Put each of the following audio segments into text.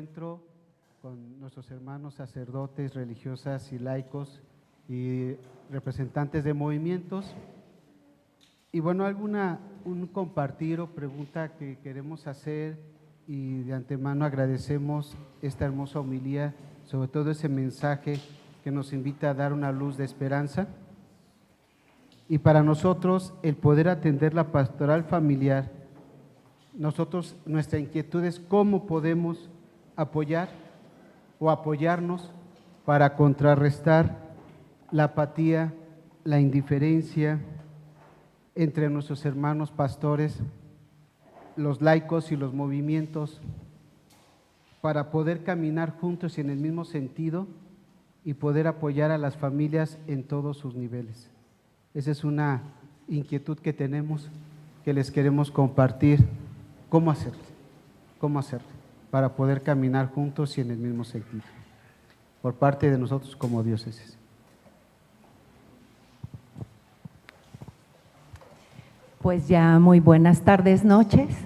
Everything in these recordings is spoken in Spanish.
encuentro con nuestros hermanos sacerdotes, religiosas y laicos y representantes de movimientos. Y bueno, un compartir o pregunta que queremos hacer, y de antemano agradecemos esta hermosa homilía, sobre todo ese mensaje que nos invita a dar una luz de esperanza. Y para nosotros el poder atender la pastoral familiar, nuestra inquietud es cómo podemos apoyar o apoyarnos para contrarrestar la apatía, la indiferencia entre nuestros hermanos pastores, los laicos y los movimientos, para poder caminar juntos y en el mismo sentido y poder apoyar a las familias en todos sus niveles. Esa es una inquietud que tenemos, que les queremos compartir. ¿Cómo hacerlo? Para poder caminar juntos y en el mismo sentido, por parte de nosotros como diócesis. Pues ya muy buenas tardes, noches,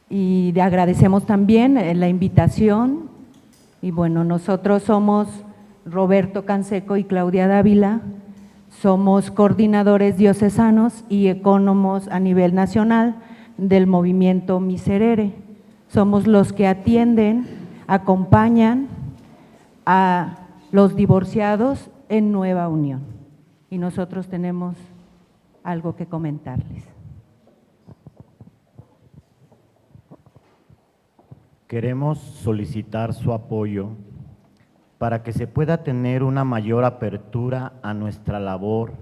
y le agradecemos también la invitación. Y bueno, nosotros somos Roberto Canseco y Claudia Dávila, somos coordinadores diocesanos y ecónomos a nivel nacional del movimiento Miserere. Somos los que atienden, acompañan a los divorciados en nueva unión. Y nosotros tenemos algo que comentarles. Queremos solicitar su apoyo para que se pueda tener una mayor apertura a nuestra labor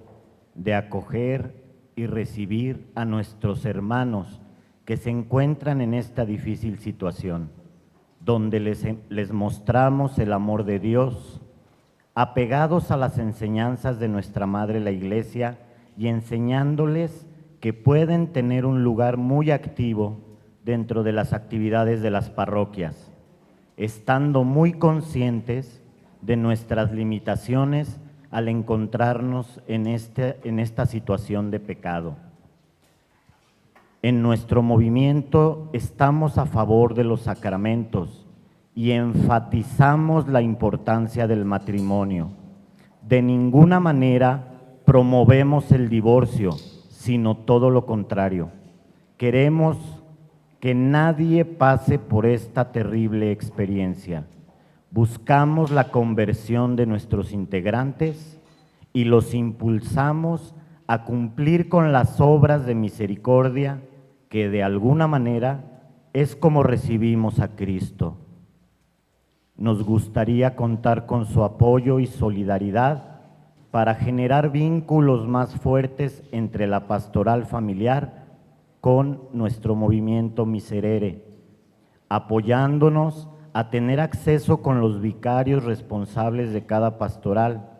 de acoger y recibir a nuestros hermanos que se encuentran en esta difícil situación, donde les mostramos el amor de Dios, apegados a las enseñanzas de nuestra Madre la Iglesia y enseñándoles que pueden tener un lugar muy activo dentro de las actividades de las parroquias, estando muy conscientes de nuestras limitaciones al encontrarnos en esta situación de pecado. En nuestro movimiento estamos a favor de los sacramentos y enfatizamos la importancia del matrimonio. De ninguna manera promovemos el divorcio, sino todo lo contrario. Queremos que nadie pase por esta terrible experiencia. Buscamos la conversión de nuestros integrantes y los impulsamos a cumplir con las obras de misericordia que de alguna manera es como recibimos a Cristo. Nos gustaría contar con su apoyo y solidaridad para generar vínculos más fuertes entre la pastoral familiar con nuestro movimiento Miserere, apoyándonos a tener acceso con los vicarios responsables de cada pastoral,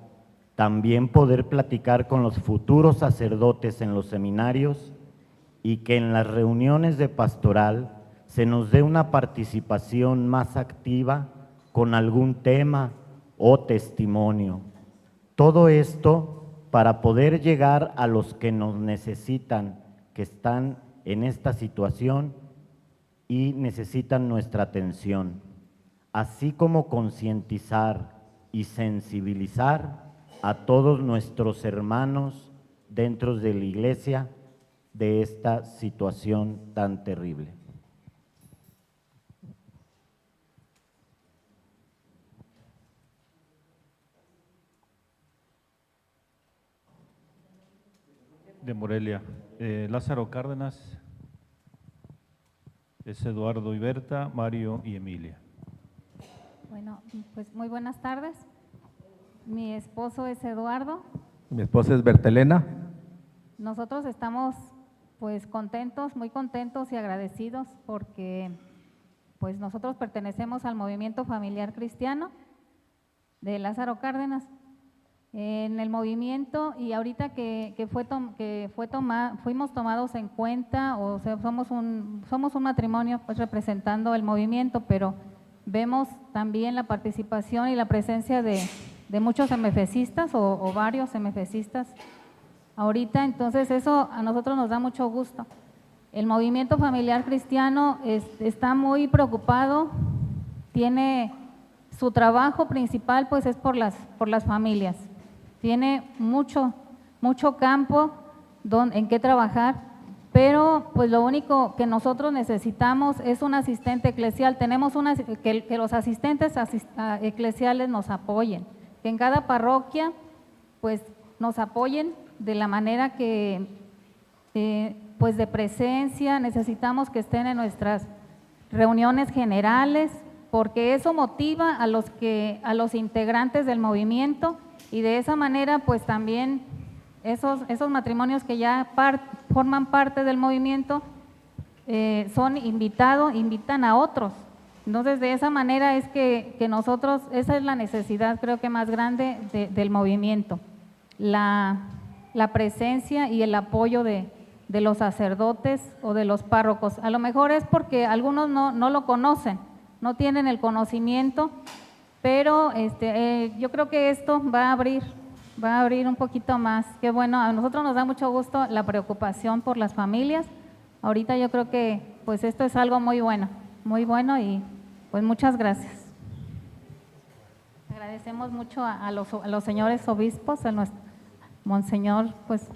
también poder platicar con los futuros sacerdotes en los seminarios y que en las reuniones de pastoral se nos dé una participación más activa con algún tema o testimonio. Todo esto para poder llegar a los que nos necesitan, que están en esta situación y necesitan nuestra atención, así como concientizar y sensibilizar a todos nuestros hermanos dentro de la Iglesia de esta situación tan terrible. De Morelia, Lázaro Cárdenas, es Eduardo y Berta, Mario y Emilia. Bueno, pues muy buenas tardes. Mi esposo es Eduardo. Mi esposa es Bertelena. Nosotros estamos pues contentos, muy contentos y agradecidos porque pues nosotros pertenecemos al movimiento familiar cristiano de Lázaro Cárdenas. En el movimiento, y ahorita fuimos tomados en cuenta, o sea, somos un matrimonio pues representando el movimiento, pero vemos también la participación y la presencia de muchos MFCistas o varios MFCistas ahorita, entonces eso a nosotros nos da mucho gusto. El movimiento familiar cristiano está muy preocupado tiene su trabajo principal, pues es por las familias. Tiene mucho campo en qué trabajar, pero pues lo único que nosotros necesitamos es un asistente eclesial. Tenemos que los asistentes eclesiales nos apoyen, que en cada parroquia pues nos apoyen de la manera que pues de presencia. Necesitamos que estén en nuestras reuniones generales, porque eso motiva a los integrantes del movimiento, y de esa manera pues también esos matrimonios que ya forman parte del movimiento invitan a otros. Entonces de esa manera es que nosotros, esa es la necesidad creo que más grande del movimiento, la presencia y el apoyo de los sacerdotes o de los párrocos. A lo mejor es porque algunos no lo conocen, no tienen el conocimiento, pero yo creo que esto va a abrir un poquito más. Qué bueno, a nosotros nos da mucho gusto la preocupación por las familias. Ahorita yo creo que pues esto es algo muy bueno y pues muchas gracias. Agradecemos mucho a los señores obispos, a nuestro monseñor, pues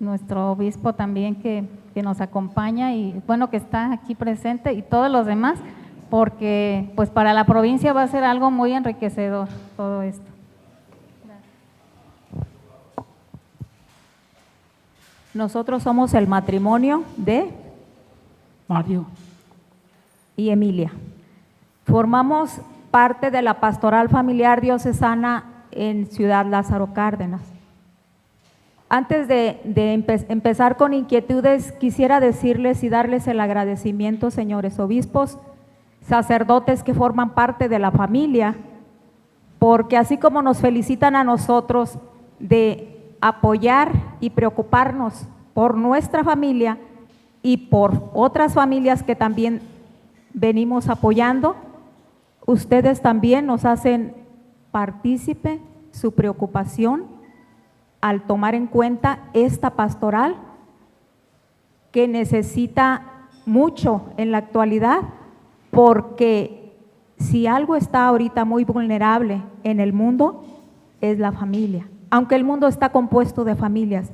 nuestro obispo también que nos acompaña y bueno, que está aquí presente, y todos los demás, porque pues para la provincia va a ser algo muy enriquecedor todo esto. Nosotros somos el matrimonio de Mario. y Emilia. Formamos parte de la Pastoral Familiar Diocesana en Ciudad Lázaro Cárdenas. Antes de empezar con inquietudes, quisiera decirles y darles el agradecimiento, señores obispos, sacerdotes que forman parte de la familia, porque así como nos felicitan a nosotros de apoyar y preocuparnos por nuestra familia y por otras familias que también venimos apoyando, ustedes también nos hacen partícipe su preocupación al tomar en cuenta esta pastoral que necesita mucho en la actualidad, porque si algo está ahorita muy vulnerable en el mundo es la familia, aunque el mundo está compuesto de familias,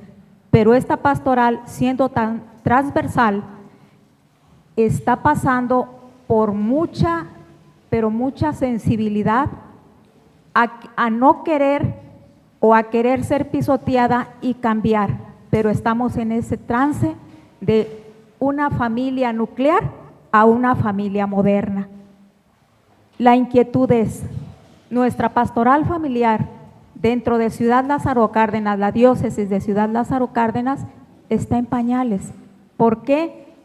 pero esta pastoral, siendo tan transversal, está pasando por mucha sensibilidad a no querer o a querer ser pisoteada y cambiar, pero estamos en ese trance de una familia nuclear a una familia moderna. La inquietud es, nuestra pastoral familiar dentro de Ciudad Lázaro Cárdenas, la diócesis de Ciudad Lázaro Cárdenas, está en pañales. ¿Por qué?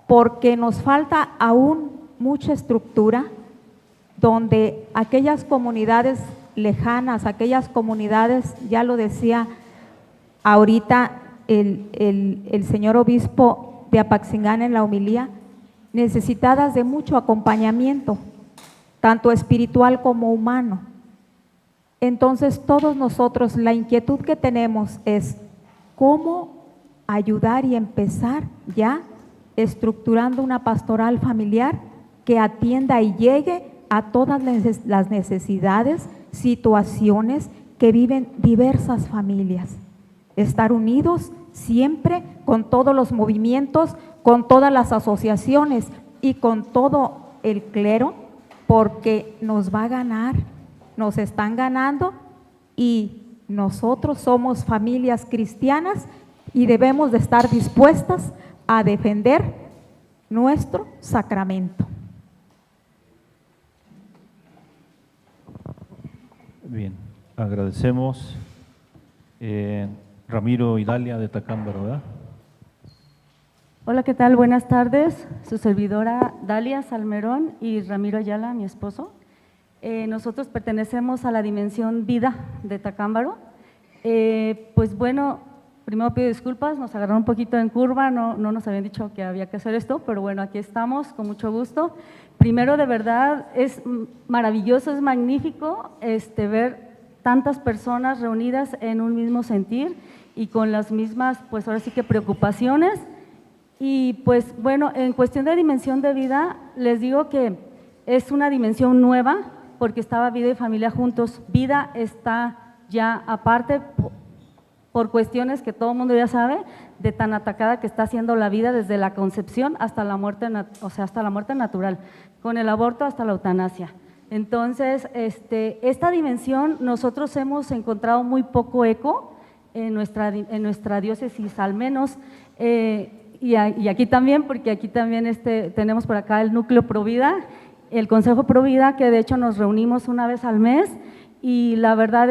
Porque nos falta aún mucha estructura donde aquellas comunidades lejanas, aquellas comunidades, ya lo decía ahorita el señor obispo de Apaxingán en la homilía, necesitadas de mucho acompañamiento, tanto espiritual como humano. Entonces todos nosotros, la inquietud que tenemos es cómo ayudar y empezar ya estructurando una pastoral familiar que atienda y llegue a todas las necesidades, situaciones que viven diversas familias. Estar unidos siempre con todos los movimientos, con todas las asociaciones y con todo el clero, porque nos va a ganar, nos están ganando, y nosotros somos familias cristianas y debemos de estar dispuestas a defender nuestro sacramento. Bien, agradecemos. Ramiro y Dalia de Tacámbaro, ¿verdad? Hola, ¿qué tal? Buenas tardes. Su servidora Dalia Salmerón y Ramiro Ayala, mi esposo. Nosotros pertenecemos a la Dimensión Vida de Tacámbaro. Pues bueno, primero pido disculpas, nos agarraron un poquito en curva, no nos habían dicho que había que hacer esto, pero bueno, aquí estamos con mucho gusto. Primero, de verdad, es maravilloso, es magnífico ver tantas personas reunidas en un mismo sentir y con las mismas, pues ahora sí que preocupaciones. Y pues bueno, en cuestión de Dimensión de Vida, les digo que es una dimensión nueva porque estaba vida y familia juntos. Vida está ya aparte por cuestiones que todo el mundo ya sabe, de tan atacada que está siendo la vida desde la concepción hasta la muerte, o sea, hasta la muerte natural, con el aborto hasta la eutanasia. Entonces, esta dimensión nosotros hemos encontrado muy poco eco en nuestra diócesis, al menos, y aquí también, porque aquí también tenemos por acá el núcleo Provida, el Consejo Provida, que de hecho nos reunimos una vez al mes, y la verdad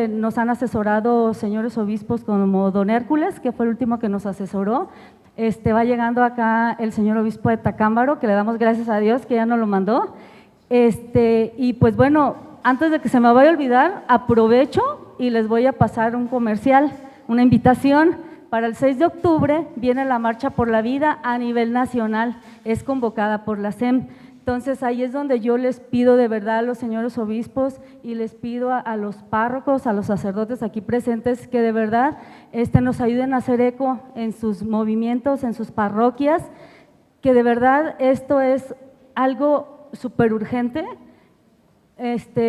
nos han asesorado señores obispos como don Hércules, que fue el último que nos asesoró. Va llegando acá el señor obispo de Tacámbaro, que le damos gracias a Dios que ya nos lo mandó. Y pues bueno, antes de que se me vaya a olvidar, aprovecho y les voy a pasar un comercial, una invitación. Para el 6 de octubre viene la Marcha por la Vida a nivel nacional, es convocada por la SEM. Entonces ahí es donde yo les pido de verdad a los señores obispos y les pido a los párrocos, a los sacerdotes aquí presentes que de verdad nos ayuden a hacer eco en sus movimientos, en sus parroquias, que de verdad esto es algo súper urgente.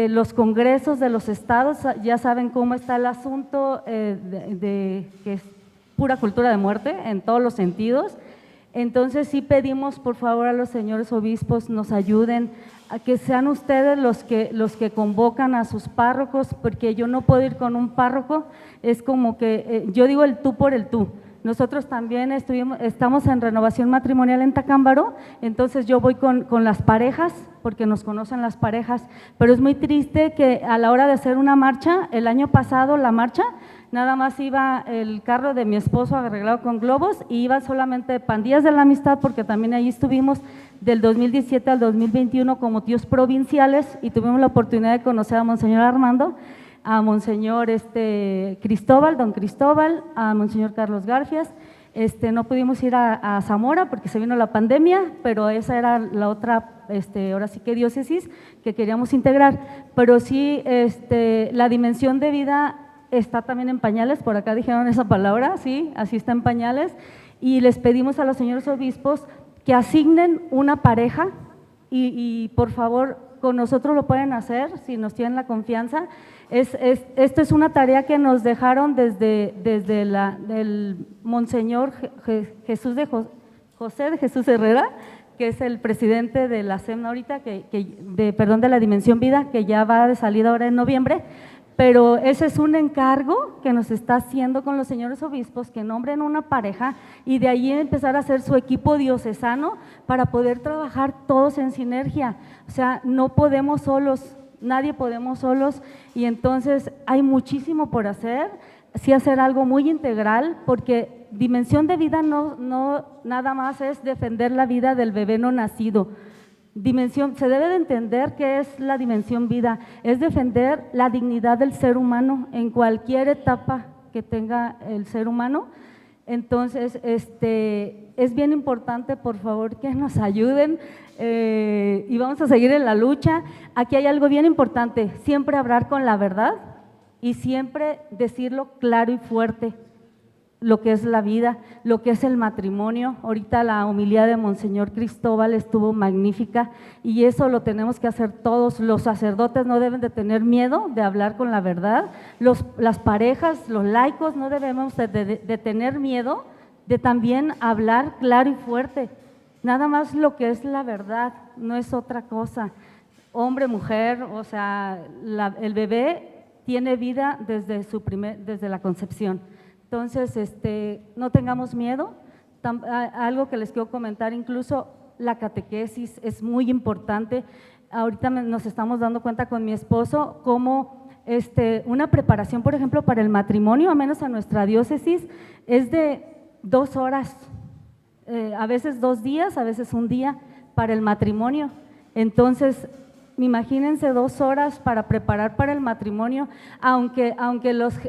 Los congresos de los estados ya saben cómo está el asunto que es pura cultura de muerte en todos los sentidos. Entonces sí pedimos por favor a los señores obispos nos ayuden a que sean ustedes los que convocan a sus párrocos, porque yo no puedo ir con un párroco, es como que yo digo el tú por el tú. Nosotros también estamos en renovación matrimonial en Tacámbaro, entonces yo voy con las parejas, porque nos conocen las parejas, pero es muy triste que a la hora de hacer una marcha, el año pasado la marcha, nada más iba el carro de mi esposo arreglado con globos y iban solamente pandillas de la amistad, porque también ahí estuvimos del 2017 al 2021 como tíos provinciales y tuvimos la oportunidad de conocer a Monseñor Armando, a Monseñor Cristóbal, don Cristóbal, a Monseñor Carlos Garfias. No pudimos ir a Zamora porque se vino la pandemia, pero esa era la otra, ahora sí que diócesis que queríamos integrar. Pero sí, la dimensión de vida está también en pañales, por acá dijeron esa palabra, sí, así está en pañales, y les pedimos a los señores obispos que asignen una pareja y por favor con nosotros lo pueden hacer si nos tienen la confianza. Esto es una tarea que nos dejaron desde el Monseñor José de Jesús Herrera, que es el presidente de la SEM ahorita, de la Dimensión Vida, que ya va de salida ahora en noviembre, pero ese es un encargo que nos está haciendo con los señores obispos, que nombren una pareja y de ahí empezar a hacer su equipo diocesano para poder trabajar todos en sinergia. O sea, no podemos solos, nadie podemos solos, y entonces hay muchísimo por hacer, sí hacer algo muy integral, porque dimensión de vida no nada más es defender la vida del bebé no nacido. Se debe de entender qué es la dimensión vida, es defender la dignidad del ser humano en cualquier etapa que tenga el ser humano. Entonces, es bien importante, por favor, que nos ayuden y vamos a seguir en la lucha. Aquí hay algo bien importante, siempre hablar con la verdad y siempre decirlo claro y fuerte, lo que es la vida, lo que es el matrimonio. Ahorita la homilía de Monseñor Cristóbal estuvo magnífica y eso lo tenemos que hacer todos. Los sacerdotes no deben de tener miedo de hablar con la verdad, las parejas, los laicos no debemos de tener miedo de también hablar claro y fuerte, nada más lo que es la verdad, no es otra cosa. Hombre, mujer, o sea, el bebé tiene vida desde la concepción. Entonces, no tengamos miedo. Algo que les quiero comentar, incluso la catequesis es muy importante. Ahorita nos estamos dando cuenta con mi esposo cómo una preparación, por ejemplo, para el matrimonio, al menos en nuestra diócesis, es de 2 horas, a veces 2 días, a veces 1 día para el matrimonio. Entonces, imagínense 2 horas para preparar para el matrimonio, aunque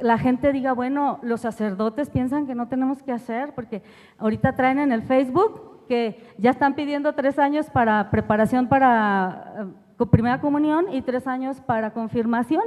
la gente diga, bueno, los sacerdotes piensan que no tenemos que hacer, porque ahorita traen en el Facebook que ya están pidiendo 3 años para preparación para primera comunión y 3 años para confirmación,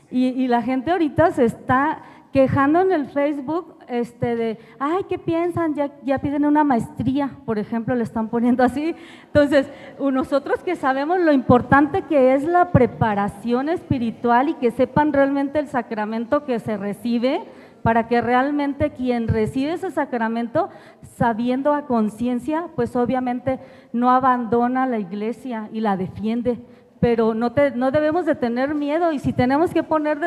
y la gente ahorita se está quejando en el Facebook de, ay, ¿qué piensan? Ya piden una maestría, por ejemplo, le están poniendo así. Entonces, nosotros que sabemos lo importante que es la preparación espiritual y que sepan realmente el sacramento que se recibe, para que realmente quien recibe ese sacramento, sabiendo a conciencia, pues obviamente no abandona la iglesia y la defiende. Pero no debemos de tener miedo, y si tenemos que poner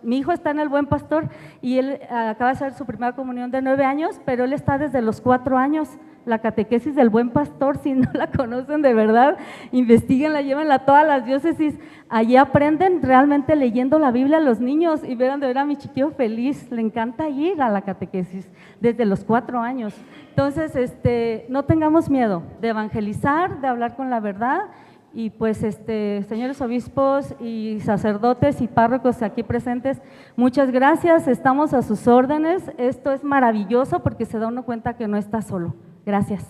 mi hijo está en el Buen Pastor y él acaba de hacer su primera comunión de 9 años, pero él está desde los 4 años, la catequesis del Buen Pastor. Si no la conocen de verdad, investiguenla, llévenla a todas las diócesis, allí aprenden realmente leyendo la Biblia a los niños, y verán de ver a mi chiquillo feliz, le encanta ir a la catequesis desde los 4 años. Entonces, no tengamos miedo de evangelizar, de hablar con la verdad. Y pues, señores obispos y sacerdotes y párrocos aquí presentes, muchas gracias, estamos a sus órdenes. Esto es maravilloso porque se da uno cuenta que no está solo. Gracias.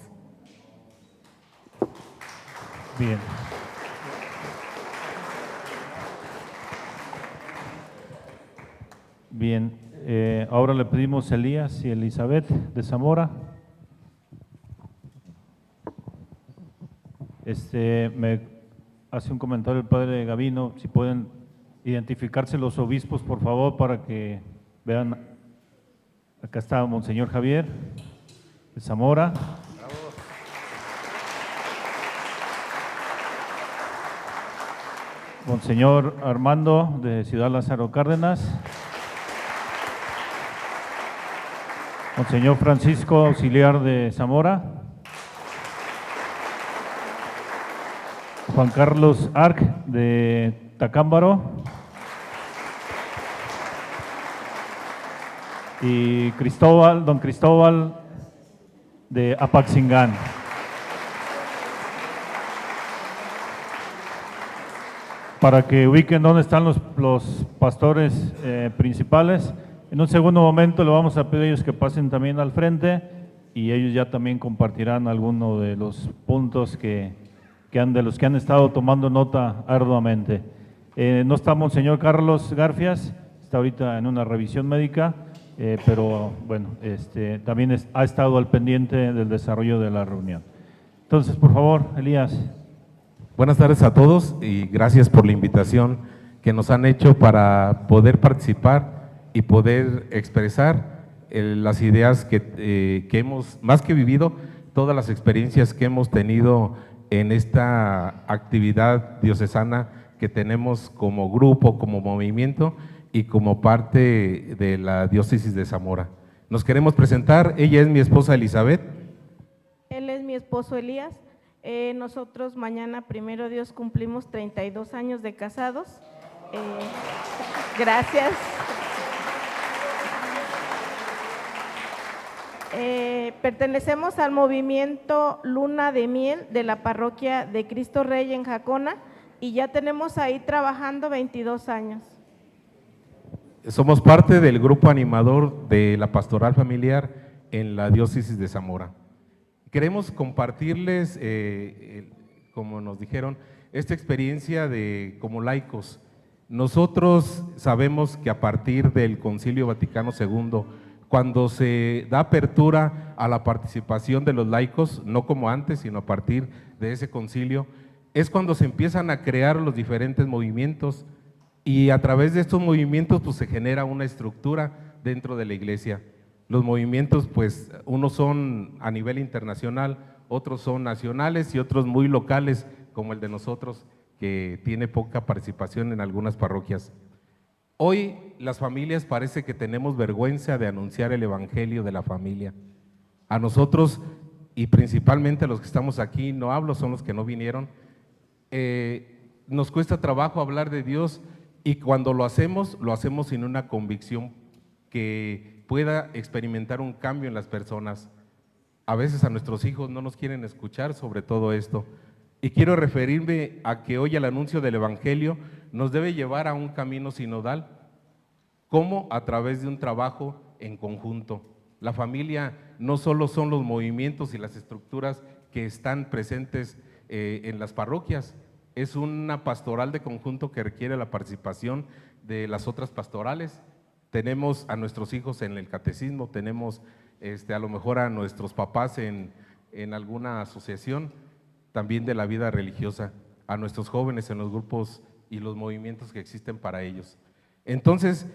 Bien. Bien, ahora le pedimos a Elías y Elizabeth de Zamora. Me hace un comentario el padre Gavino, si pueden identificarse los obispos, por favor, para que vean. Acá está Monseñor Javier de Zamora. Monseñor Armando de Ciudad Lázaro Cárdenas. Monseñor Francisco Auxiliar de Zamora. Juan Carlos Arc de Tacámbaro y don Cristóbal de Apaxingán. Para que ubiquen dónde están los pastores principales. En un segundo momento le vamos a pedir a ellos que pasen también al frente, y ellos ya también compartirán algunos de los puntos de los que han estado tomando nota arduamente. No está Monseñor Carlos Garfias, está ahorita en una revisión médica, pero bueno, también ha estado al pendiente del desarrollo de la reunión. Entonces, por favor, Elías. Buenas tardes a todos y gracias por la invitación que nos han hecho para poder participar y poder expresar las ideas que hemos, más que vivido, todas las experiencias que hemos tenido en esta actividad diocesana que tenemos como grupo, como movimiento y como parte de la diócesis de Zamora. Nos queremos presentar, ella es mi esposa Elizabeth. Él es mi esposo Elías. Nosotros mañana, primero Dios, cumplimos 32 años de casados. Gracias. Pertenecemos al movimiento Luna de Miel de la parroquia de Cristo Rey en Jacona, y ya tenemos ahí trabajando 22 años. Somos parte del grupo animador de la pastoral familiar en la diócesis de Zamora. Queremos compartirles, como nos dijeron, esta experiencia como laicos. Nosotros sabemos que a partir del Concilio Vaticano II, cuando se da apertura a la participación de los laicos, no como antes, sino a partir de ese concilio, es cuando se empiezan a crear los diferentes movimientos, y a través de estos movimientos pues se genera una estructura dentro de la iglesia. Los movimientos pues unos son a nivel internacional, otros son nacionales y otros muy locales, como el de nosotros, que tiene poca participación en algunas parroquias. Hoy las familias parece que tenemos vergüenza de anunciar el evangelio de la familia. A nosotros, y principalmente a los que estamos aquí, no hablo, son los que no vinieron, nos cuesta trabajo hablar de Dios, y cuando lo hacemos sin una convicción que pueda experimentar un cambio en las personas. A veces a nuestros hijos no nos quieren escuchar sobre todo esto. Y quiero referirme a que hoy el anuncio del evangelio nos debe llevar a un camino sinodal. ¿Cómo? A través de un trabajo en conjunto. La familia no solo son los movimientos y las estructuras que están presentes en las parroquias, es una pastoral de conjunto que requiere la participación de las otras pastorales. tenemos a nuestros hijos en el catecismo, tenemos a lo mejor a nuestros papás en alguna asociación también de la vida religiosa, a nuestros jóvenes en los grupos y los movimientos que existen para ellos. Entonces,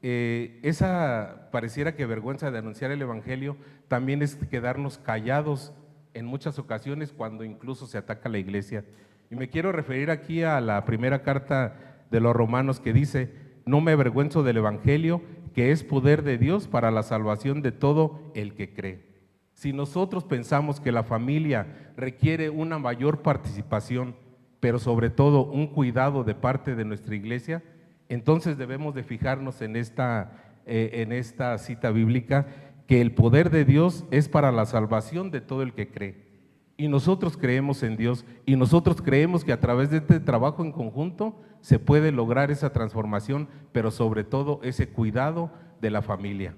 esa pareciera que vergüenza de anunciar el Evangelio también es quedarnos callados en muchas ocasiones cuando incluso se ataca a la iglesia. Y me quiero referir aquí a la primera carta de los Romanos que dice: no me avergüenzo del Evangelio, que es poder de Dios para la salvación de todo el que cree. Si nosotros pensamos que la familia requiere una mayor participación, pero sobre todo un cuidado de parte de nuestra iglesia, entonces debemos de fijarnos en esta cita bíblica, que el poder de Dios es para la salvación de todo el que cree. Y nosotros creemos en Dios y nosotros creemos que a través de este trabajo en conjunto se puede lograr esa transformación, pero sobre todo ese cuidado de la familia.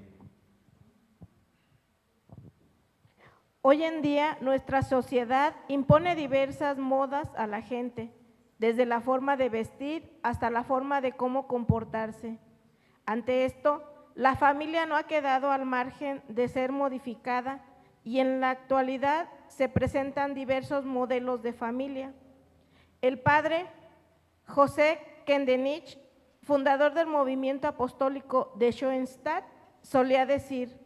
Hoy en día nuestra sociedad impone diversas modas a la gente, desde la forma de vestir hasta la forma de cómo comportarse. Ante esto, la familia no ha quedado al margen de ser modificada y en la actualidad se presentan diversos modelos de familia. El padre José Kendenich, fundador del movimiento apostólico de Schoenstatt, solía decir: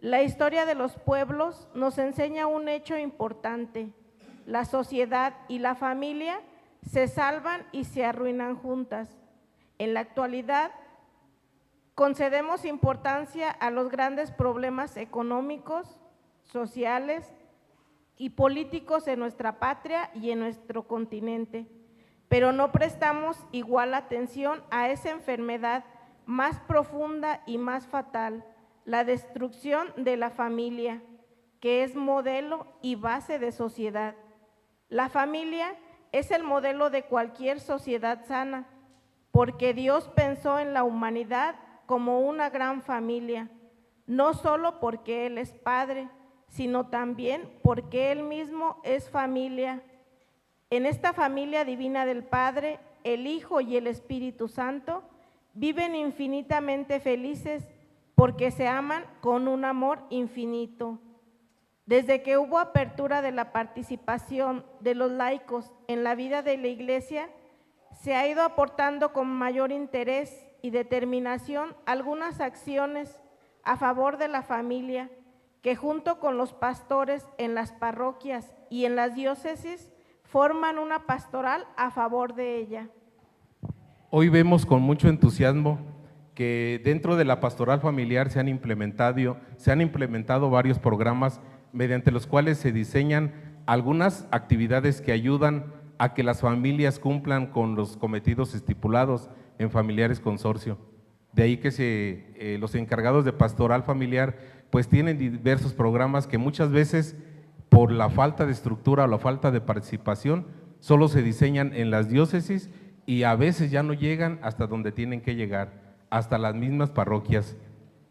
la historia de los pueblos nos enseña un hecho importante: la sociedad y la familia se salvan y se arruinan juntas. En la actualidad, concedemos importancia a los grandes problemas económicos, sociales y políticos en nuestra patria y en nuestro continente, pero no prestamos igual atención a esa enfermedad más profunda y más fatal, la destrucción de la familia, que es modelo y base de sociedad. La familia es el modelo de cualquier sociedad sana, porque Dios pensó en la humanidad como una gran familia, no solo porque Él es Padre, sino también porque Él mismo es familia. En esta familia divina del Padre, el Hijo y el Espíritu Santo viven infinitamente felices porque se aman con un amor infinito. Desde que hubo apertura de la participación de los laicos en la vida de la Iglesia, se ha ido aportando con mayor interés y determinación algunas acciones a favor de la familia, que junto con los pastores en las parroquias y en las diócesis forman una pastoral a favor de ella. Hoy vemos con mucho entusiasmo que dentro de la pastoral familiar se han implementado varios programas mediante los cuales se diseñan algunas actividades que ayudan a que las familias cumplan con los cometidos estipulados en Familiares Consorcio. De ahí que los encargados de pastoral familiar pues tienen diversos programas que muchas veces por la falta de estructura o la falta de participación solo se diseñan en las diócesis y a veces ya no llegan hasta donde tienen que llegar, hasta las mismas parroquias.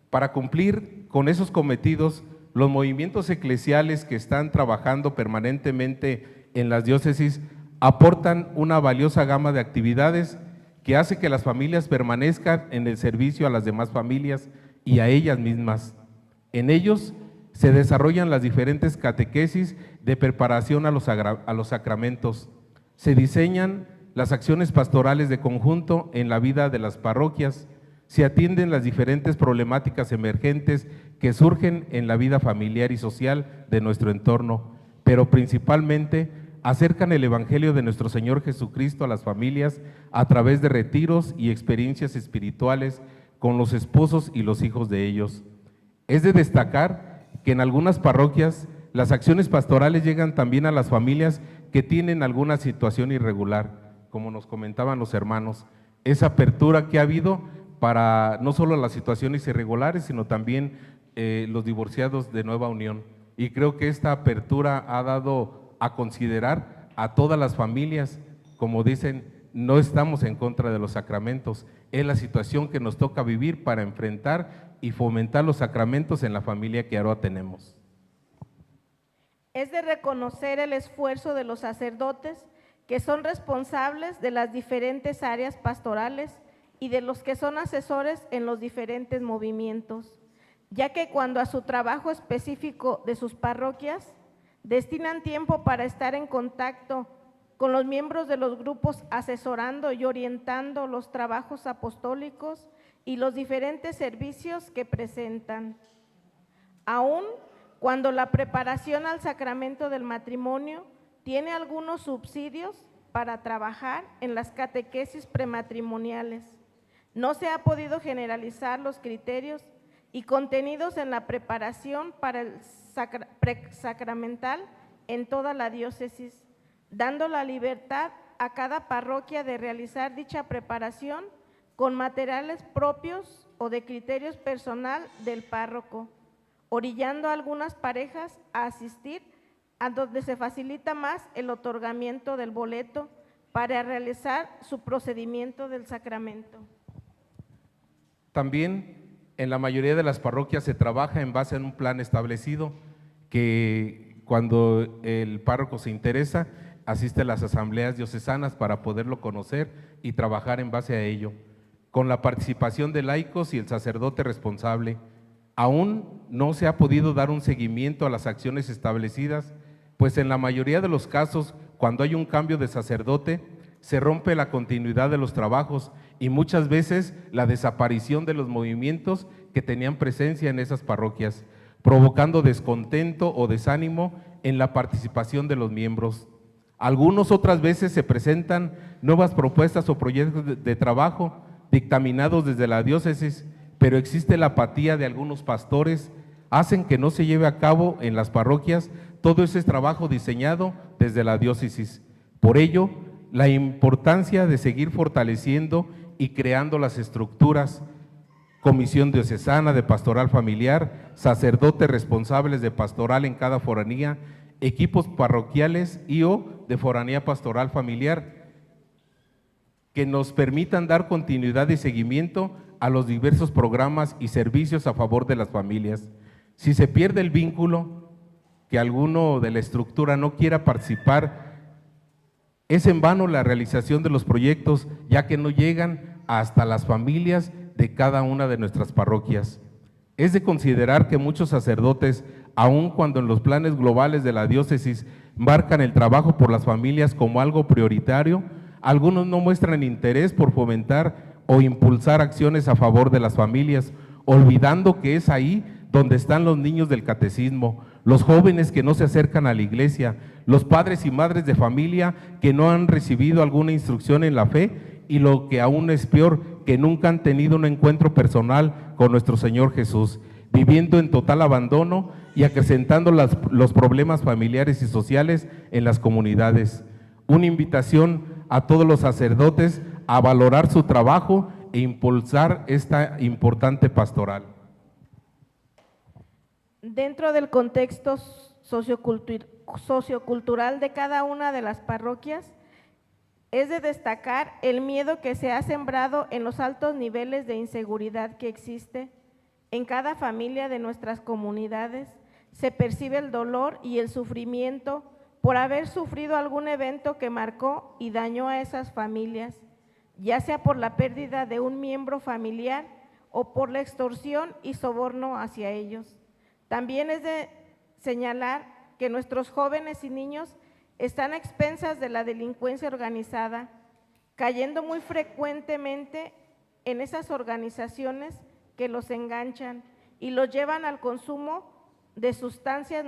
Para cumplir con esos cometidos, los movimientos eclesiales que están trabajando permanentemente en las diócesis aportan una valiosa gama de actividades que hace que las familias permanezcan en el servicio a las demás familias y a ellas mismas. En ellos se desarrollan las diferentes catequesis de preparación a los sacramentos. Se diseñan las acciones pastorales de conjunto en la vida de las parroquias. Se atienden las diferentes problemáticas emergentes que surgen en la vida familiar y social de nuestro entorno, pero principalmente acercan el Evangelio de nuestro Señor Jesucristo a las familias a través de retiros y experiencias espirituales con los esposos y los hijos de ellos. Es de destacar que en algunas parroquias las acciones pastorales llegan también a las familias que tienen alguna situación irregular, como nos comentaban los hermanos, esa apertura que ha habido para no solo las situaciones irregulares, sino también los divorciados de nueva unión. Y creo que esta apertura ha dado a considerar a todas las familias, como dicen, no estamos en contra de los sacramentos, es la situación que nos toca vivir para enfrentar y fomentar los sacramentos en la familia que ahora tenemos. Es de reconocer el esfuerzo de los sacerdotes que son responsables de las diferentes áreas pastorales y de los que son asesores en los diferentes movimientos, ya que cuando a su trabajo específico de sus parroquias destinan tiempo para estar en contacto con los miembros de los grupos, asesorando y orientando los trabajos apostólicos y los diferentes servicios que presentan. Aún cuando la preparación al sacramento del matrimonio tiene algunos subsidios para trabajar en las catequesis prematrimoniales, no se ha podido generalizar los criterios y contenidos en la preparación para el presacramental en toda la diócesis, dando la libertad a cada parroquia de realizar dicha preparación con materiales propios o de criterios personal del párroco, orillando a algunas parejas a asistir a donde se facilita más el otorgamiento del boleto para realizar su procedimiento del sacramento. También en la mayoría de las parroquias se trabaja en base a un plan establecido que cuando el párroco se interesa, asiste a las asambleas diocesanas para poderlo conocer y trabajar en base a ello, con la participación de laicos y el sacerdote responsable. Aún no se ha podido dar un seguimiento a las acciones establecidas, pues en la mayoría de los casos, cuando hay un cambio de sacerdote, se rompe la continuidad de los trabajos y muchas veces la desaparición de los movimientos que tenían presencia en esas parroquias, provocando descontento o desánimo en la participación de los miembros. Algunas otras veces se presentan nuevas propuestas o proyectos de trabajo dictaminados desde la diócesis, pero existe la apatía de algunos pastores, hacen que no se lleve a cabo en las parroquias todo ese trabajo diseñado desde la diócesis. Por ello, la importancia de seguir fortaleciendo y creando las estructuras, comisión diocesana de pastoral familiar, sacerdotes responsables de pastoral en cada foranía, equipos parroquiales y o de foranía pastoral familiar, que nos permitan dar continuidad y seguimiento a los diversos programas y servicios a favor de las familias. Si se pierde el vínculo, que alguno de la estructura no quiera participar, es en vano la realización de los proyectos, ya que no llegan hasta las familias de cada una de nuestras parroquias. Es de considerar que muchos sacerdotes, aun cuando en los planes globales de la diócesis marcan el trabajo por las familias como algo prioritario, algunos no muestran interés por fomentar o impulsar acciones a favor de las familias, olvidando que es ahí donde están los niños del catecismo, los jóvenes que no se acercan a la iglesia, los padres y madres de familia que no han recibido alguna instrucción en la fe y lo que aún es peor, que nunca han tenido un encuentro personal con nuestro Señor Jesús, viviendo en total abandono y acrecentando los problemas familiares y sociales en las comunidades. Una invitación a todos los sacerdotes a valorar su trabajo e impulsar esta importante pastoral. Dentro del contexto sociocultural de cada una de las parroquias, es de destacar el miedo que se ha sembrado en los altos niveles de inseguridad que existe en cada familia de nuestras comunidades. Se percibe el dolor y el sufrimiento por haber sufrido algún evento que marcó y dañó a esas familias, ya sea por la pérdida de un miembro familiar o por la extorsión y soborno hacia ellos. También es de señalar que nuestros jóvenes y niños están a expensas de la delincuencia organizada, cayendo muy frecuentemente en esas organizaciones que los enganchan y los llevan al consumo de sustancias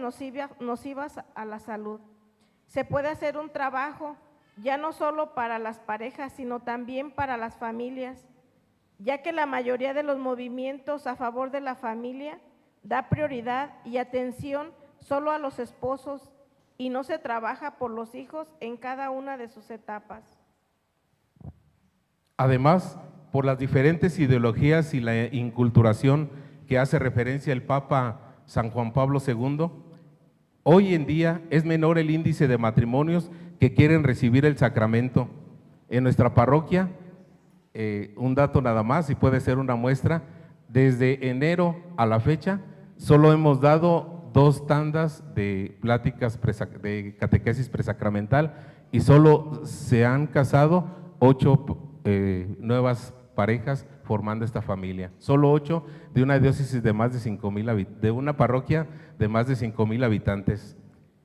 nocivas a la salud. Se puede hacer un trabajo ya no solo para las parejas, sino también para las familias, ya que la mayoría de los movimientos a favor de la familia da prioridad y atención solo a los esposos y no se trabaja por los hijos en cada una de sus etapas. Además, por las diferentes ideologías y la inculturación que hace referencia el Papa San Juan Pablo II, hoy en día es menor el índice de matrimonios que quieren recibir el sacramento. En nuestra parroquia, un dato nada más y puede ser una muestra, desde enero a la fecha solo hemos dado 2 tandas de pláticas de catequesis presacramental y solo se han casado 8 nuevas parejas formando esta familia. Solo 8 de una diócesis de más de 5,000 de una parroquia de más de 5,000 habitantes,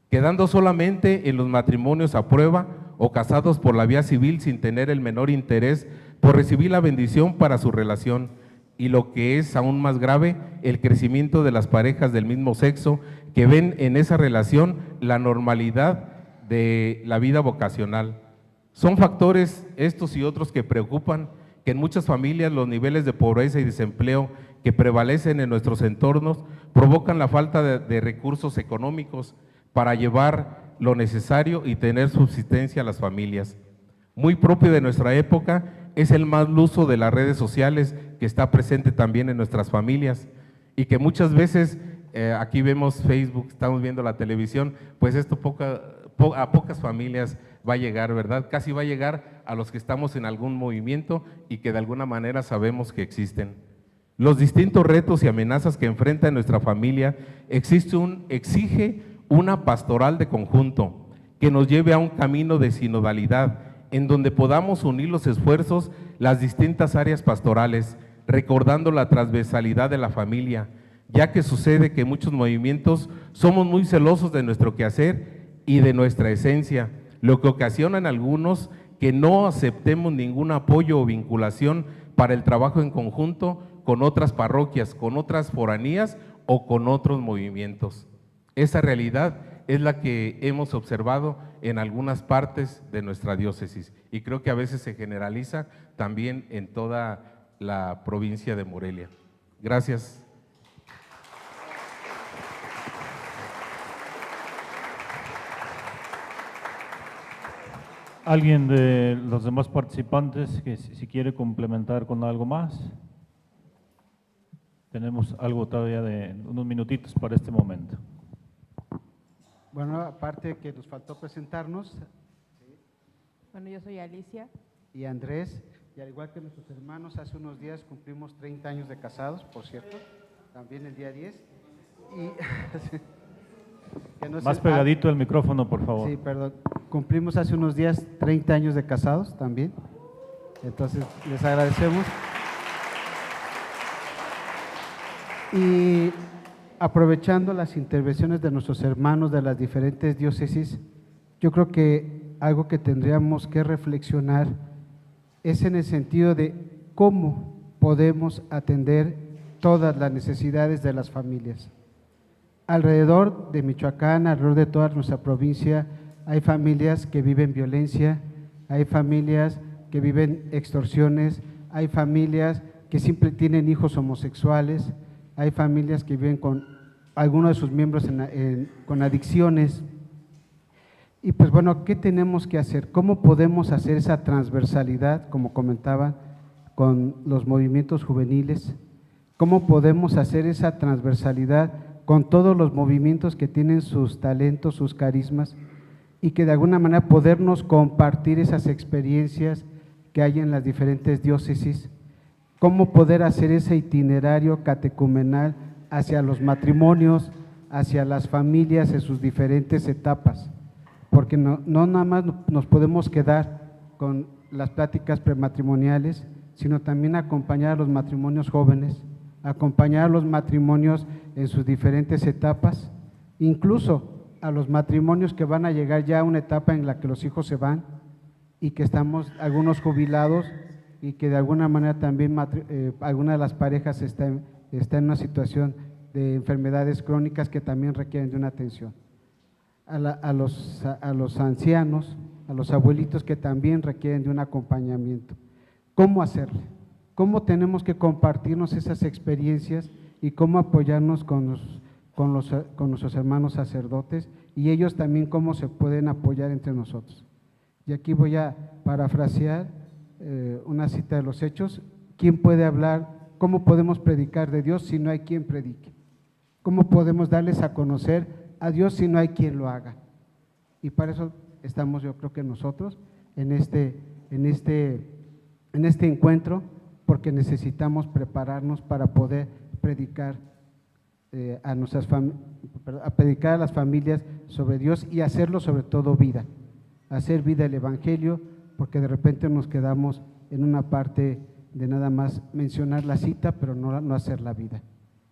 quedando solamente en los matrimonios a prueba o casados por la vía civil sin tener el menor interés por recibir la bendición para su relación, y lo que es aún más grave, el crecimiento de las parejas del mismo sexo que ven en esa relación la normalidad de la vida vocacional. Son factores estos y otros que preocupan, que en muchas familias los niveles de pobreza y desempleo que prevalecen en nuestros entornos provocan la falta de recursos económicos para llevar lo necesario y tener subsistencia a las familias. Muy propio de nuestra época es el mal uso de las redes sociales, que está presente también en nuestras familias y que muchas veces, aquí vemos Facebook, estamos viendo la televisión, pues esto a pocas familias va a llegar, ¿verdad? Casi va a llegar a los que estamos en algún movimiento y que de alguna manera sabemos que existen. Los distintos retos y amenazas que enfrenta nuestra familia exige una pastoral de conjunto que nos lleve a un camino de sinodalidad en donde podamos unir los esfuerzos, las distintas áreas pastorales, recordando la transversalidad de la familia, ya que sucede que muchos movimientos somos muy celosos de nuestro quehacer y de nuestra esencia, lo que ocasiona en algunos que no aceptemos ningún apoyo o vinculación para el trabajo en conjunto con otras parroquias, con otras foranías o con otros movimientos. Esa realidad es la que hemos observado en algunas partes de nuestra diócesis y creo que a veces se generaliza también en toda la provincia de Morelia. Gracias. ¿Alguien de los demás participantes que si quiere complementar con algo más? Tenemos algo todavía de unos minutitos para este momento. Bueno, aparte que nos faltó presentarnos, Bueno, yo soy Alicia. y Andrés, y al igual que nuestros hermanos, hace unos días cumplimos 30 años de casados, por cierto, también el día 10. Y que no Más se- pegadito el micrófono, por favor. Sí, perdón. Cumplimos hace unos días 30 años de casados también. Entonces, les agradecemos. Y aprovechando las intervenciones de nuestros hermanos de las diferentes diócesis, yo creo que algo que tendríamos que reflexionar es en el sentido de cómo podemos atender todas las necesidades de las familias. Alrededor de Michoacán, alrededor de toda nuestra provincia, hay familias que viven violencia, hay familias que viven extorsiones, hay familias que siempre tienen hijos homosexuales, hay familias que viven con algunos de sus miembros con adicciones. Y pues bueno, ¿qué tenemos que hacer? ¿Cómo podemos hacer esa transversalidad, como comentaba, con los movimientos juveniles? ¿Cómo podemos hacer esa transversalidad con todos los movimientos que tienen sus talentos, sus carismas, y que de alguna manera podernos compartir esas experiencias que hay en las diferentes diócesis? ¿Cómo poder hacer ese itinerario catecumenal hacia los matrimonios, hacia las familias en sus diferentes etapas? Porque no nada más nos podemos quedar con las pláticas prematrimoniales, sino también acompañar a los matrimonios jóvenes, acompañar a los matrimonios en sus diferentes etapas, incluso a los matrimonios que van a llegar ya a una etapa en la que los hijos se van y que estamos algunos jubilados y que de alguna manera también alguna de las parejas está en una situación de enfermedades crónicas que también requieren de una atención. A los ancianos, a los abuelitos que también requieren de un acompañamiento. ¿Cómo hacerle? ¿Cómo tenemos que compartirnos esas experiencias y cómo apoyarnos con nuestros hermanos sacerdotes y ellos también cómo se pueden apoyar entre nosotros? Y aquí voy a parafrasear una cita de los Hechos. ¿Quién puede hablar? ¿Cómo podemos predicar de Dios si no hay quien predique? ¿Cómo podemos darles a conocer a Dios si no hay quien lo haga? Y para eso estamos, yo creo que nosotros en este encuentro, porque necesitamos prepararnos para poder predicar a predicar a las familias sobre Dios y hacerlo sobre todo vida, hacer vida el Evangelio, porque de repente nos quedamos en una parte de nada más mencionar la cita, pero no hacer la vida.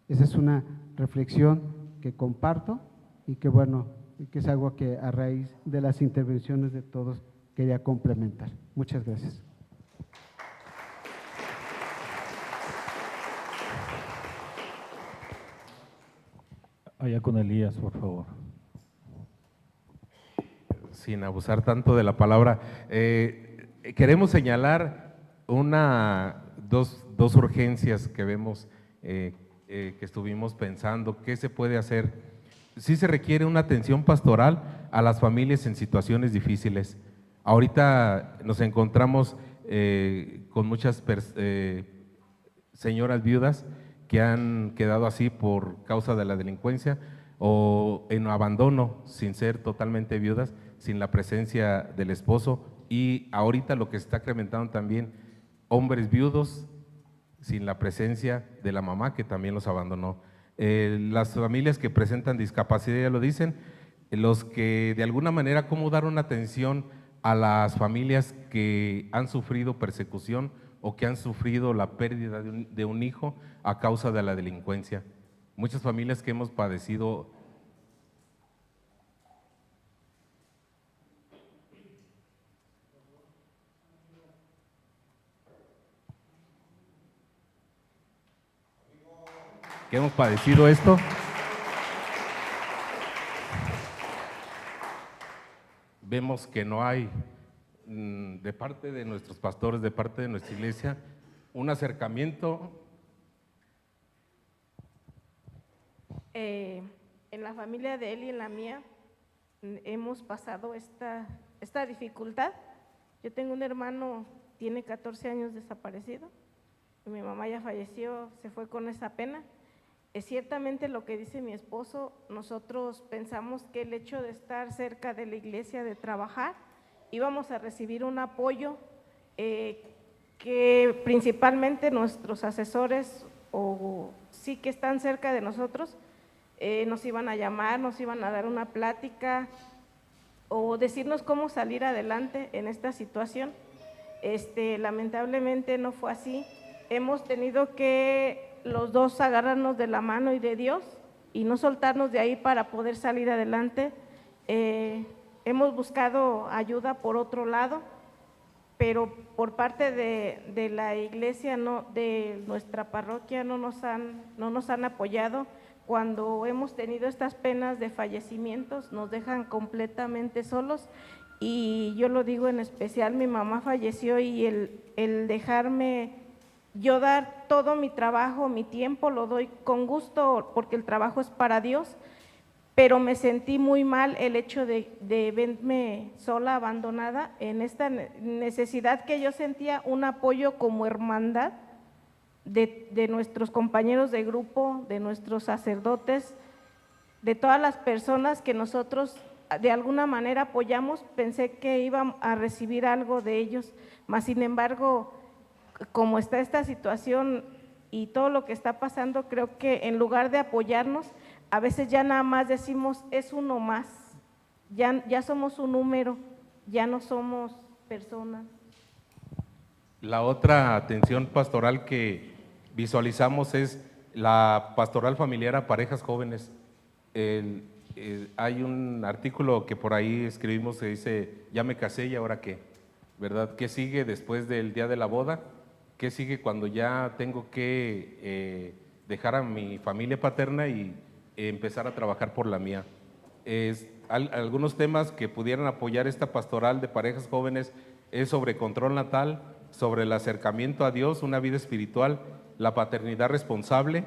Esa es una reflexión que comparto y que bueno, que es algo que a raíz de las intervenciones de todos quería complementar. Muchas gracias. Allá con Elías, por favor. Sin abusar tanto de la palabra, queremos señalar dos urgencias que vemos, que estuvimos pensando, ¿qué se puede hacer? Sí se requiere una atención pastoral a las familias en situaciones difíciles. Ahorita nos encontramos con muchas señoras viudas que han quedado así por causa de la delincuencia o en abandono, sin ser totalmente viudas, sin la presencia del esposo, y ahorita lo que se está incrementando también, hombres viudos sin la presencia de la mamá que también los abandonó. Las familias que presentan discapacidad, ya lo dicen, los que de alguna manera, cómo dar una atención a las familias que han sufrido persecución o que han sufrido la pérdida de un hijo a causa de la delincuencia. Muchas familias que hemos padecido esto. Vemos que no hay, de parte de nuestros pastores, de parte de nuestra iglesia, un acercamiento. En la familia de él y en la mía hemos pasado esta dificultad. Yo tengo un hermano, tiene 14 años desaparecido, y mi mamá ya falleció, se fue con esa pena. Es ciertamente lo que dice mi esposo, nosotros pensamos que el hecho de estar cerca de la iglesia, de trabajar, íbamos a recibir un apoyo que principalmente nuestros asesores o sí que están cerca de nosotros, nos iban a llamar, nos iban a dar una plática o decirnos cómo salir adelante en esta situación. Lamentablemente no fue así. Hemos tenido que los dos agarrarnos de la mano y de Dios y no soltarnos de ahí para poder salir adelante. Hemos buscado ayuda por otro lado, pero por parte de la iglesia, de nuestra parroquia, no nos han apoyado. Cuando hemos tenido estas penas de fallecimientos, nos dejan completamente solos, y yo lo digo en especial, mi mamá falleció y el dejarme yo dar todo mi trabajo, mi tiempo, lo doy con gusto porque el trabajo es para Dios, pero me sentí muy mal el hecho de verme sola, abandonada, en esta necesidad que yo sentía, un apoyo como hermandad de nuestros compañeros de grupo, de nuestros sacerdotes, de todas las personas que nosotros de alguna manera apoyamos. Pensé que iba a recibir algo de ellos, mas sin embargo, como está esta situación y todo lo que está pasando, creo que en lugar de apoyarnos, a veces ya nada más decimos, es uno más, ya somos un número, ya no somos personas. La otra atención pastoral que visualizamos es la pastoral familiar a parejas jóvenes. Hay un artículo que por ahí escribimos que dice, ya me casé y ahora qué, ¿verdad? ¿Qué sigue después del día de la boda? ¿Qué sigue cuando ya tengo que dejar a mi familia paterna y empezar a trabajar por la mía? Algunos temas que pudieran apoyar esta pastoral de parejas jóvenes es sobre control natal, sobre el acercamiento a Dios, una vida espiritual, la paternidad responsable,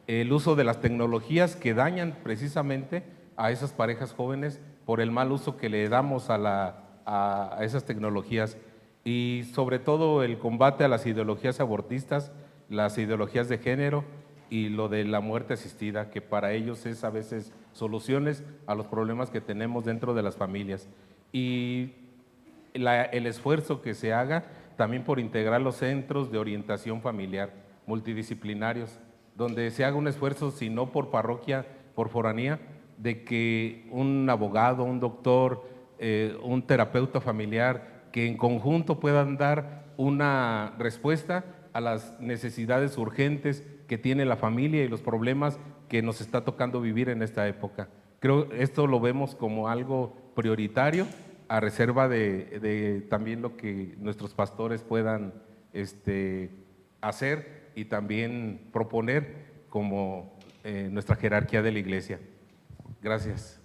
el uso de las tecnologías que dañan precisamente a esas parejas jóvenes por el mal uso que le damos a esas tecnologías, y sobre todo el combate a las ideologías abortistas, las ideologías de género y lo de la muerte asistida, que para ellos es a veces soluciones a los problemas que tenemos dentro de las familias. Y el esfuerzo que se haga también por integrar los centros de orientación familiar multidisciplinarios, donde se haga un esfuerzo, si no por parroquia, por foranía, de que un abogado, un doctor, un terapeuta familiar, que en conjunto puedan dar una respuesta a las necesidades urgentes que tiene la familia y los problemas que nos está tocando vivir en esta época. Creo esto lo vemos como algo prioritario, a reserva de también lo que nuestros pastores puedan hacer y también proponer como nuestra jerarquía de la iglesia. Gracias.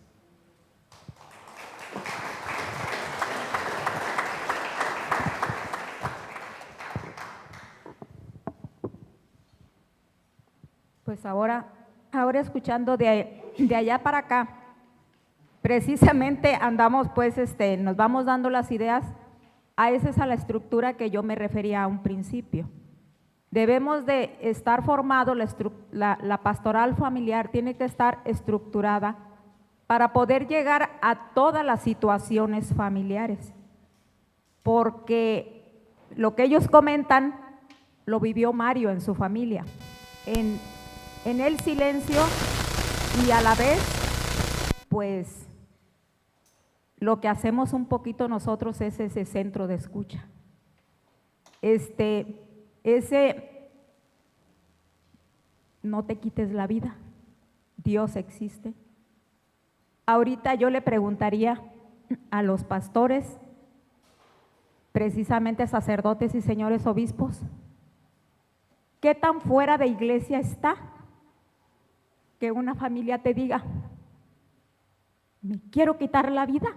Pues ahora escuchando de allá para acá, precisamente andamos pues, nos vamos dando las ideas, esa es a la estructura que yo me refería a un principio. Debemos de estar formado, la pastoral familiar tiene que estar estructurada para poder llegar a todas las situaciones familiares, porque lo que ellos comentan lo vivió Mario en su familia, en el silencio, y a la vez, pues, lo que hacemos un poquito nosotros es ese centro de escucha. No te quites la vida, Dios existe. Ahorita yo le preguntaría a los pastores, precisamente sacerdotes y señores obispos, ¿qué tan fuera de iglesia está que una familia te diga, me quiero quitar la vida,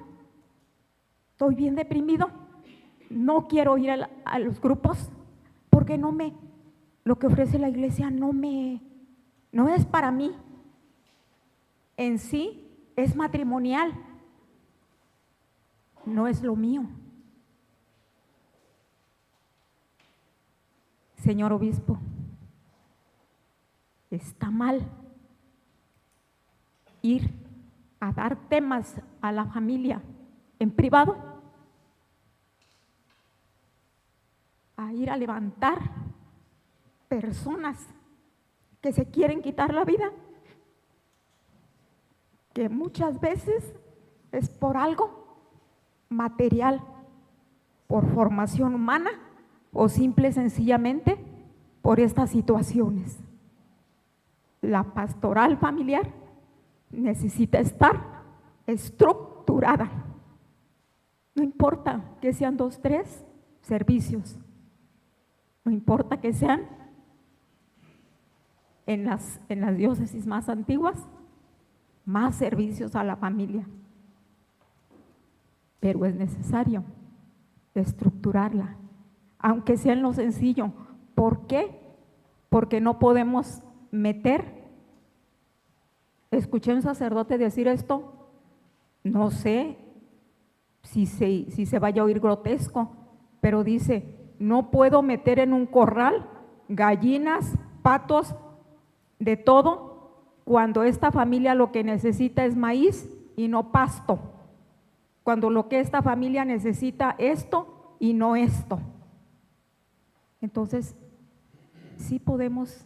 estoy bien deprimido, no quiero ir a los grupos porque lo que ofrece la iglesia no es para mí? En sí es matrimonial, no es lo mío. Señor obispo, está mal ir a dar temas a la familia en privado, a ir a levantar personas que se quieren quitar la vida, que muchas veces es por algo material, por formación humana o simple y sencillamente por estas situaciones. La pastoral familiar necesita estar estructurada. No importa que sean 2, 3 servicios, no importa que sean en las diócesis más antiguas, más servicios a la familia, pero es necesario estructurarla, aunque sea en lo sencillo. ¿Por qué? Porque no podemos meter. Escuché a un sacerdote decir esto, no sé si se vaya a oír grotesco, pero dice, no puedo meter en un corral gallinas, patos, de todo, cuando esta familia lo que necesita es maíz y no pasto, cuando lo que esta familia necesita esto y no esto. Entonces, sí podemos,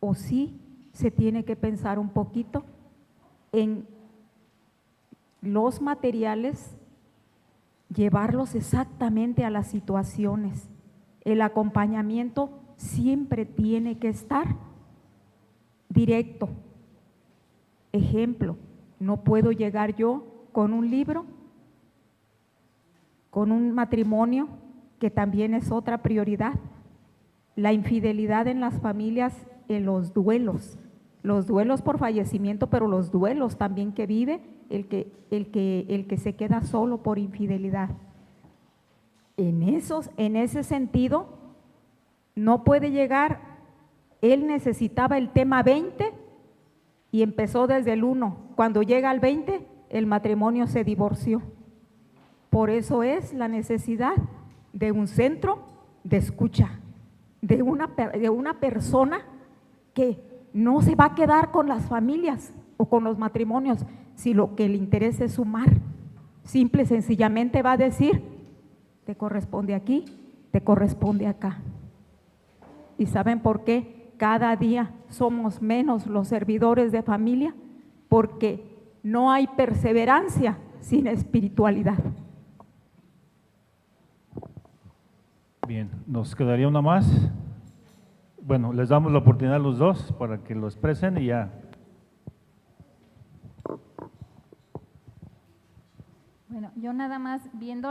o sí se tiene que pensar un poquito en los materiales, llevarlos exactamente a las situaciones. El acompañamiento siempre tiene que estar directo. Ejemplo, no puedo llegar yo con un libro, con un matrimonio, que también es otra prioridad. La infidelidad en las familias, en los duelos por fallecimiento, pero los duelos también que vive el que se queda solo por infidelidad. En ese sentido, no puede llegar. Él necesitaba el tema 20 y empezó desde el 1. Cuando llega al 20, el matrimonio se divorció. Por eso es la necesidad de un centro de escucha, de una persona que no se va a quedar con las familias o con los matrimonios, si lo que le interesa es sumar. Simple y sencillamente va a decir, te corresponde aquí, te corresponde acá. ¿Y saben por qué cada día somos menos los servidores de familia? Porque no hay perseverancia sin espiritualidad. Bien, nos quedaría una más. Bueno, les damos la oportunidad a los dos para que lo expresen y ya. Bueno, yo nada más viendo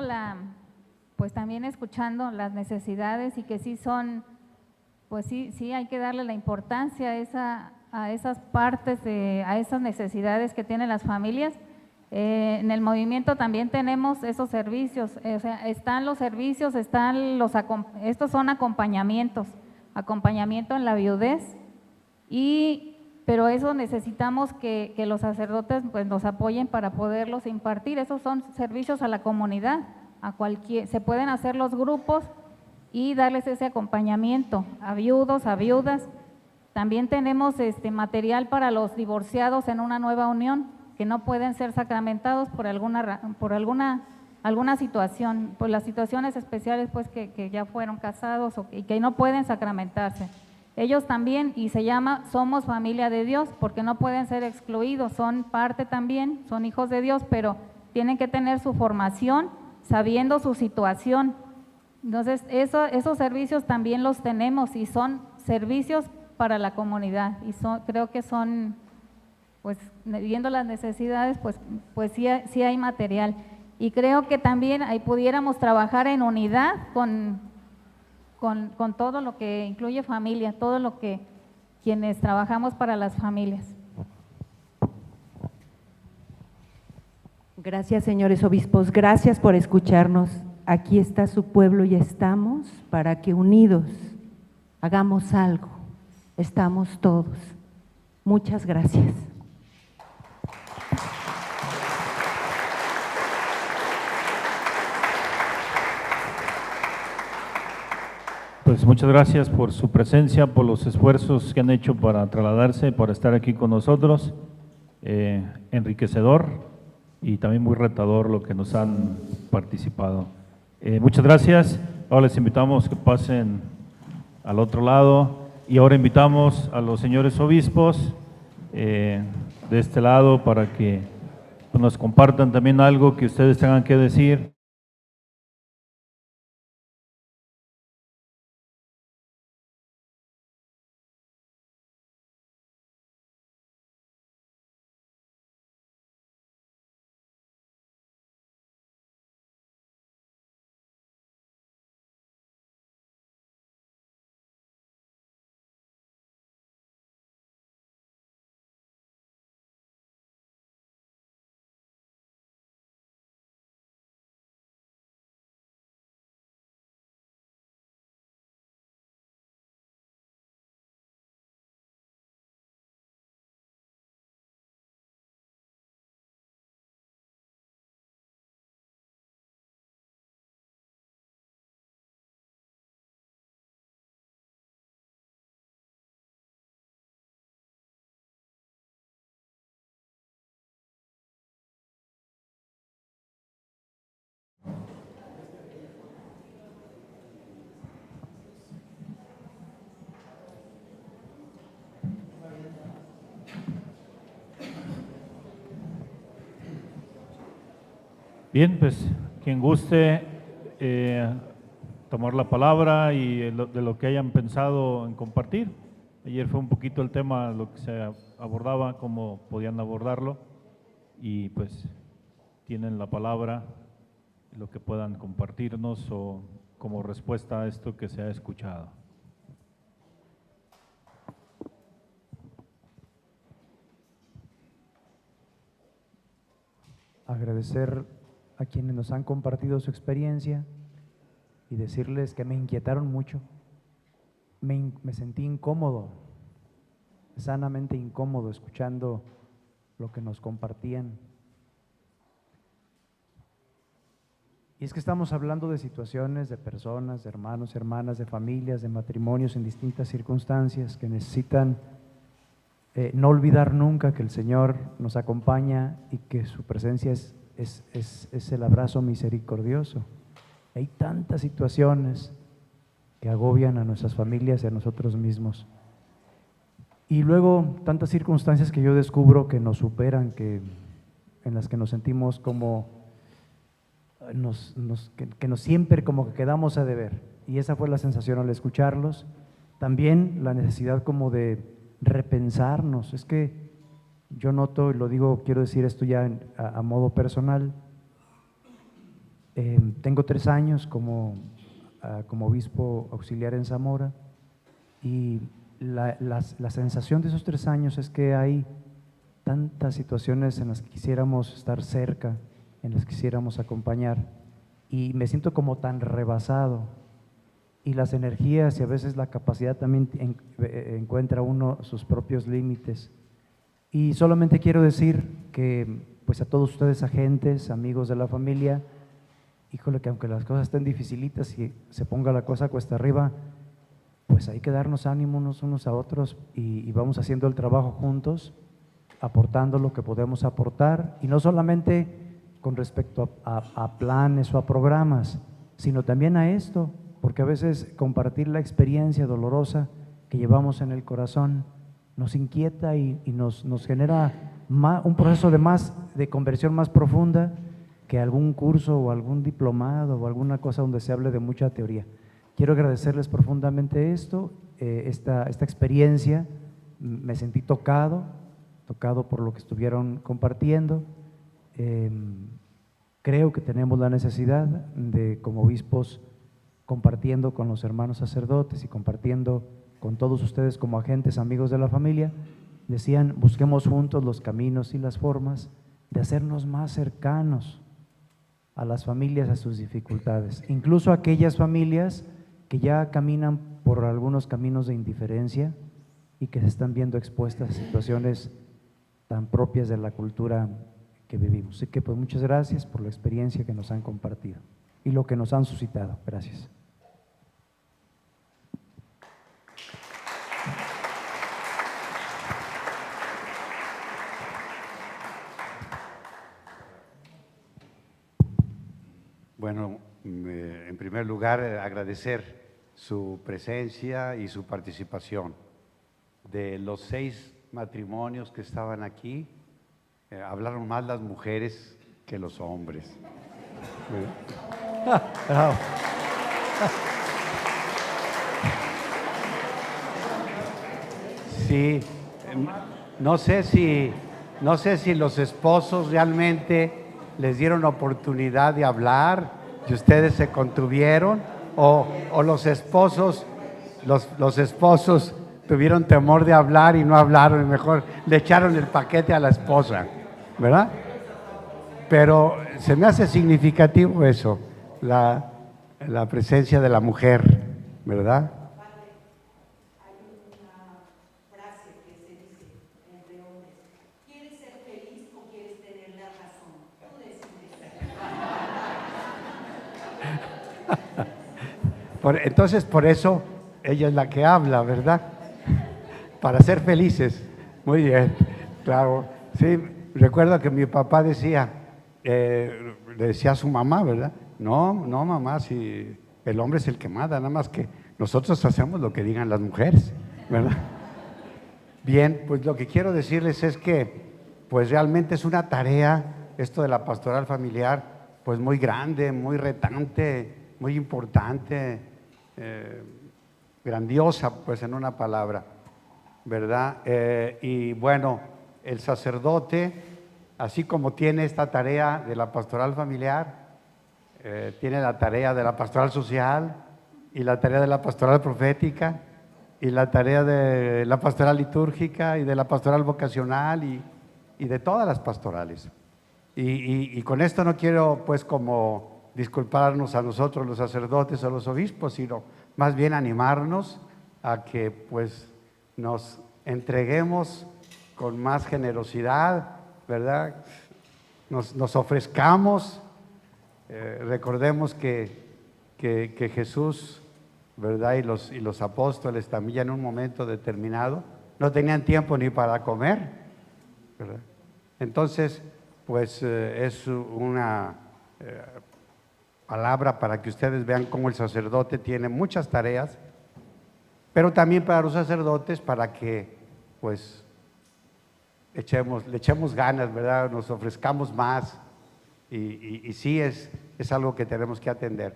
pues también escuchando las necesidades y que sí son, pues sí hay que darle la importancia a esas partes, a esas necesidades que tienen las familias. En el movimiento también tenemos esos servicios, o sea, están los servicios, estos son acompañamiento en la viudez, pero eso necesitamos que los sacerdotes pues nos apoyen para poderlos impartir. Esos son servicios a la comunidad, se pueden hacer los grupos y darles ese acompañamiento a viudos, a viudas. También tenemos material para los divorciados en una nueva unión, que no pueden ser sacramentados por alguna situación, por las situaciones especiales pues que ya fueron casados y que no pueden sacramentarse. Ellos también, y se llama Somos Familia de Dios, porque no pueden ser excluidos, son parte también, son hijos de Dios, pero tienen que tener su formación sabiendo su situación. Entonces, esos servicios también los tenemos y son servicios para la comunidad y creo que son, pues viendo las necesidades, pues sí hay material. Y creo que también ahí pudiéramos trabajar en unidad con todo lo que incluye familia, todo lo que quienes trabajamos para las familias. Gracias, señores obispos, gracias por escucharnos. Aquí está su pueblo y estamos para que unidos hagamos algo. Estamos todos. Muchas gracias. Pues muchas gracias por su presencia, por los esfuerzos que han hecho para trasladarse, para estar aquí con nosotros. Enriquecedor y también muy retador lo que nos han participado. Muchas gracias. Ahora les invitamos que pasen al otro lado y ahora invitamos a los señores obispos de este lado para que nos compartan también algo que ustedes tengan que decir. Bien, pues quien guste tomar la palabra y de lo que hayan pensado en compartir. Ayer fue un poquito el tema, lo que se abordaba, cómo podían abordarlo y pues tienen la palabra, lo que puedan compartirnos o como respuesta a esto que se ha escuchado. Agradecer a quienes nos han compartido su experiencia y decirles que me inquietaron mucho. Me sentí incómodo, sanamente incómodo, escuchando lo que nos compartían. Y es que estamos hablando de situaciones, de personas, de hermanos, hermanas, de familias, de matrimonios en distintas circunstancias que necesitan no olvidar nunca que el Señor nos acompaña y que su presencia es el abrazo misericordioso. Hay tantas situaciones que agobian a nuestras familias y a nosotros mismos. Y luego tantas circunstancias que yo descubro que nos superan, en las que nos sentimos como, que nos siempre como que quedamos a deber. y esa fue la sensación al escucharlos. También la necesidad como de repensarnos. Es que yo noto, y lo digo, quiero decir esto ya a modo personal, tengo 3 años como obispo auxiliar en Zamora, y la sensación de esos 3 años es que hay tantas situaciones en las que quisiéramos estar cerca, en las que quisiéramos acompañar, y me siento como tan rebasado, y las energías y a veces la capacidad también encuentra uno sus propios límites. Y solamente quiero decir que pues a todos ustedes, agentes, amigos de la familia, híjole, que aunque las cosas estén dificilitas y se ponga la cosa cuesta arriba, pues hay que darnos ánimo unos a otros y vamos haciendo el trabajo juntos, aportando lo que podemos aportar, y no solamente con respecto a planes o a programas, sino también a esto, porque a veces compartir la experiencia dolorosa que llevamos en el corazón nos inquieta y nos genera un proceso de conversión más profunda que algún curso o algún diplomado o alguna cosa donde se hable de mucha teoría. Quiero agradecerles profundamente esta experiencia. Me sentí tocado por lo que estuvieron compartiendo. Creo que tenemos la necesidad de, como obispos, compartiendo con los hermanos sacerdotes y compartiendo con todos ustedes como agentes, amigos de la familia, decían, busquemos juntos los caminos y las formas de hacernos más cercanos a las familias, a sus dificultades, incluso aquellas familias que ya caminan por algunos caminos de indiferencia y que se están viendo expuestas a situaciones tan propias de la cultura que vivimos. Así que pues muchas gracias por la experiencia que nos han compartido y lo que nos han suscitado. Gracias. Bueno, en primer lugar, agradecer su presencia y su participación. De los 6 matrimonios que estaban aquí, hablaron más las mujeres que los hombres. Bravo. Sí, no sé si los esposos realmente les dieron oportunidad de hablar y ustedes se contuvieron, o los esposos tuvieron temor de hablar y no hablaron, y mejor le echaron el paquete a la esposa, ¿verdad? Pero se me hace significativo eso, la presencia de la mujer, ¿verdad? Entonces, por eso ella es la que habla, ¿verdad? Para ser felices. Muy bien, claro. Sí, recuerdo que mi papá decía, le decía a su mamá, ¿verdad? No, mamá, si el hombre es el que manda, nada más que nosotros hacemos lo que digan las mujeres, ¿verdad? Bien, pues lo que quiero decirles es que, pues realmente es una tarea, esto de la pastoral familiar, pues muy grande, muy retante, muy importante, grandiosa, pues en una palabra, ¿verdad? Y bueno, el sacerdote, así como tiene esta tarea de la pastoral familiar, tiene la tarea de la pastoral social y la tarea de la pastoral profética y la tarea de la pastoral litúrgica y de la pastoral vocacional y de todas las pastorales. Y con esto no quiero pues como disculparnos a nosotros los sacerdotes o los obispos, sino más bien animarnos a que pues nos entreguemos con más generosidad, ¿verdad? Nos ofrezcamos, recordemos que Jesús, ¿verdad? Y los apóstoles también en un momento determinado no tenían tiempo ni para comer, ¿verdad? Entonces, pues es una palabra para que ustedes vean cómo el sacerdote tiene muchas tareas, pero también para los sacerdotes para que pues le echemos ganas, ¿verdad? Nos ofrezcamos más y sí es algo que tenemos que atender,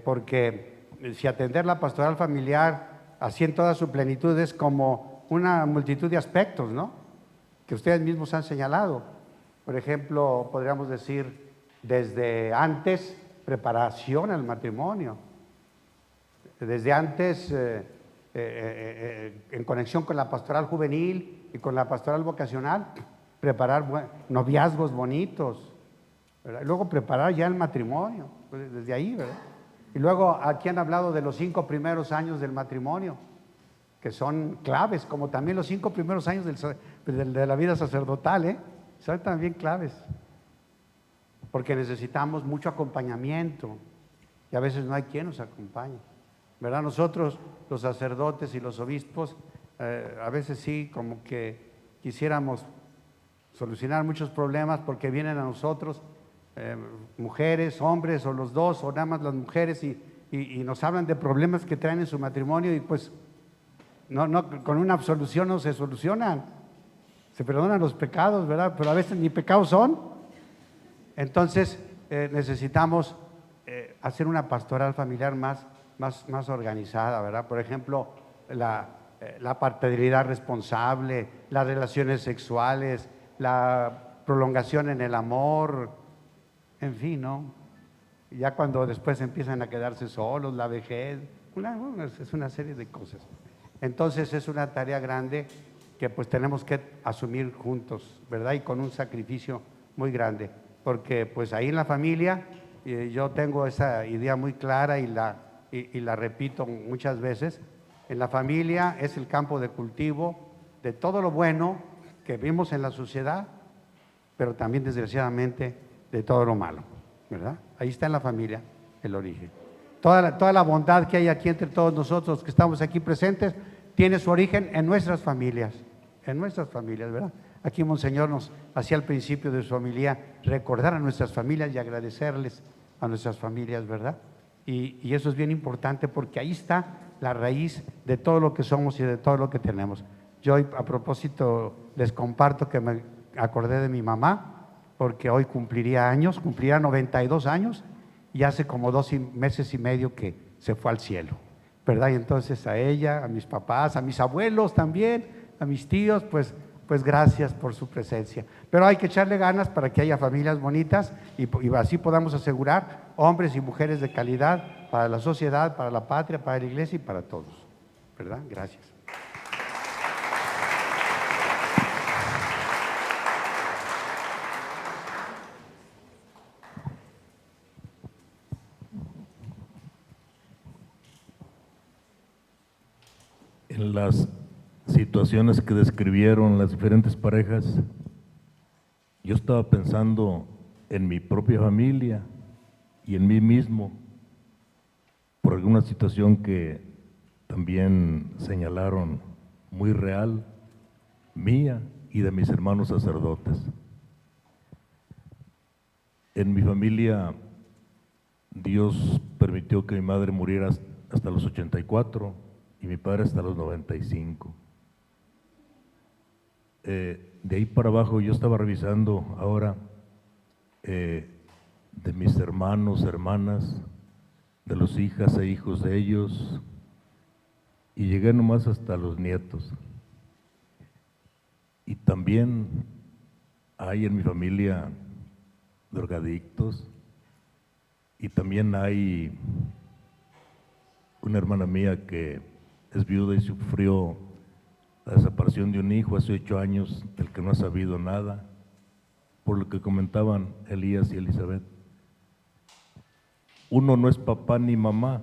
porque si atender la pastoral familiar así en toda su plenitud es como una multitud de aspectos, ¿no? Que ustedes mismos han señalado. Por ejemplo, podríamos decir desde antes, preparación al matrimonio, desde antes en conexión con la pastoral juvenil y con la pastoral vocacional, preparar noviazgos bonitos, ¿verdad? Y luego preparar ya el matrimonio, pues desde ahí, ¿verdad? Y luego aquí han hablado de los 5 primeros años del matrimonio, que son claves, como también los 5 primeros años de la vida sacerdotal, son también claves, porque necesitamos mucho acompañamiento y a veces no hay quien nos acompañe, ¿verdad? Nosotros, los sacerdotes y los obispos, a veces sí, como que quisiéramos solucionar muchos problemas porque vienen a nosotros mujeres, hombres o los dos, o nada más las mujeres y nos hablan de problemas que traen en su matrimonio y pues no, con una absolución no se solucionan, se perdonan los pecados, ¿verdad? Pero a veces ni pecados son. Entonces necesitamos hacer una pastoral familiar más organizada, ¿verdad? Por ejemplo, la paternidad responsable, las relaciones sexuales, la prolongación en el amor, en fin, ¿no? Ya cuando después empiezan a quedarse solos, la vejez, es una serie de cosas. Entonces es una tarea grande que pues tenemos que asumir juntos, ¿verdad? Y con un sacrificio muy grande, porque pues ahí en la familia yo tengo esa idea muy clara y la repito muchas veces. En la familia es el campo de cultivo de todo lo bueno que vimos en la sociedad, pero también desgraciadamente de todo lo malo, ¿verdad? Ahí está en la familia el origen. Toda la bondad que hay aquí entre todos nosotros que estamos aquí presentes tiene su origen en nuestras familias, ¿verdad? Aquí Monseñor nos hacía al principio de su homilía recordar a nuestras familias y agradecerles a nuestras familias, ¿verdad? Y eso es bien importante porque ahí está la raíz de todo lo que somos y de todo lo que tenemos. Yo a propósito les comparto que me acordé de mi mamá porque hoy cumpliría 92 años y hace como 2 meses y medio que se fue al cielo, ¿verdad? Y entonces a ella, a mis papás, a mis abuelos también, a mis tíos, pues gracias por su presencia. Pero hay que echarle ganas para que haya familias bonitas y así podamos asegurar hombres y mujeres de calidad para la sociedad, para la patria, para la iglesia y para todos, ¿verdad? Gracias. En las situaciones que describieron las diferentes parejas, yo estaba pensando en mi propia familia y en mí mismo, por alguna situación que también señalaron muy real, mía y de mis hermanos sacerdotes. En mi familia, Dios permitió que mi madre muriera hasta los 84 y mi padre hasta los 95. De ahí para abajo yo estaba revisando ahora de mis hermanos, hermanas, de los hijas e hijos de ellos, y llegué nomás hasta los nietos. Y también hay en mi familia drogadictos, y también hay una hermana mía que es viuda y sufrió la desaparición de un hijo hace 8 años, del que no ha sabido nada, por lo que comentaban Elías y Elizabeth. Uno no es papá ni mamá,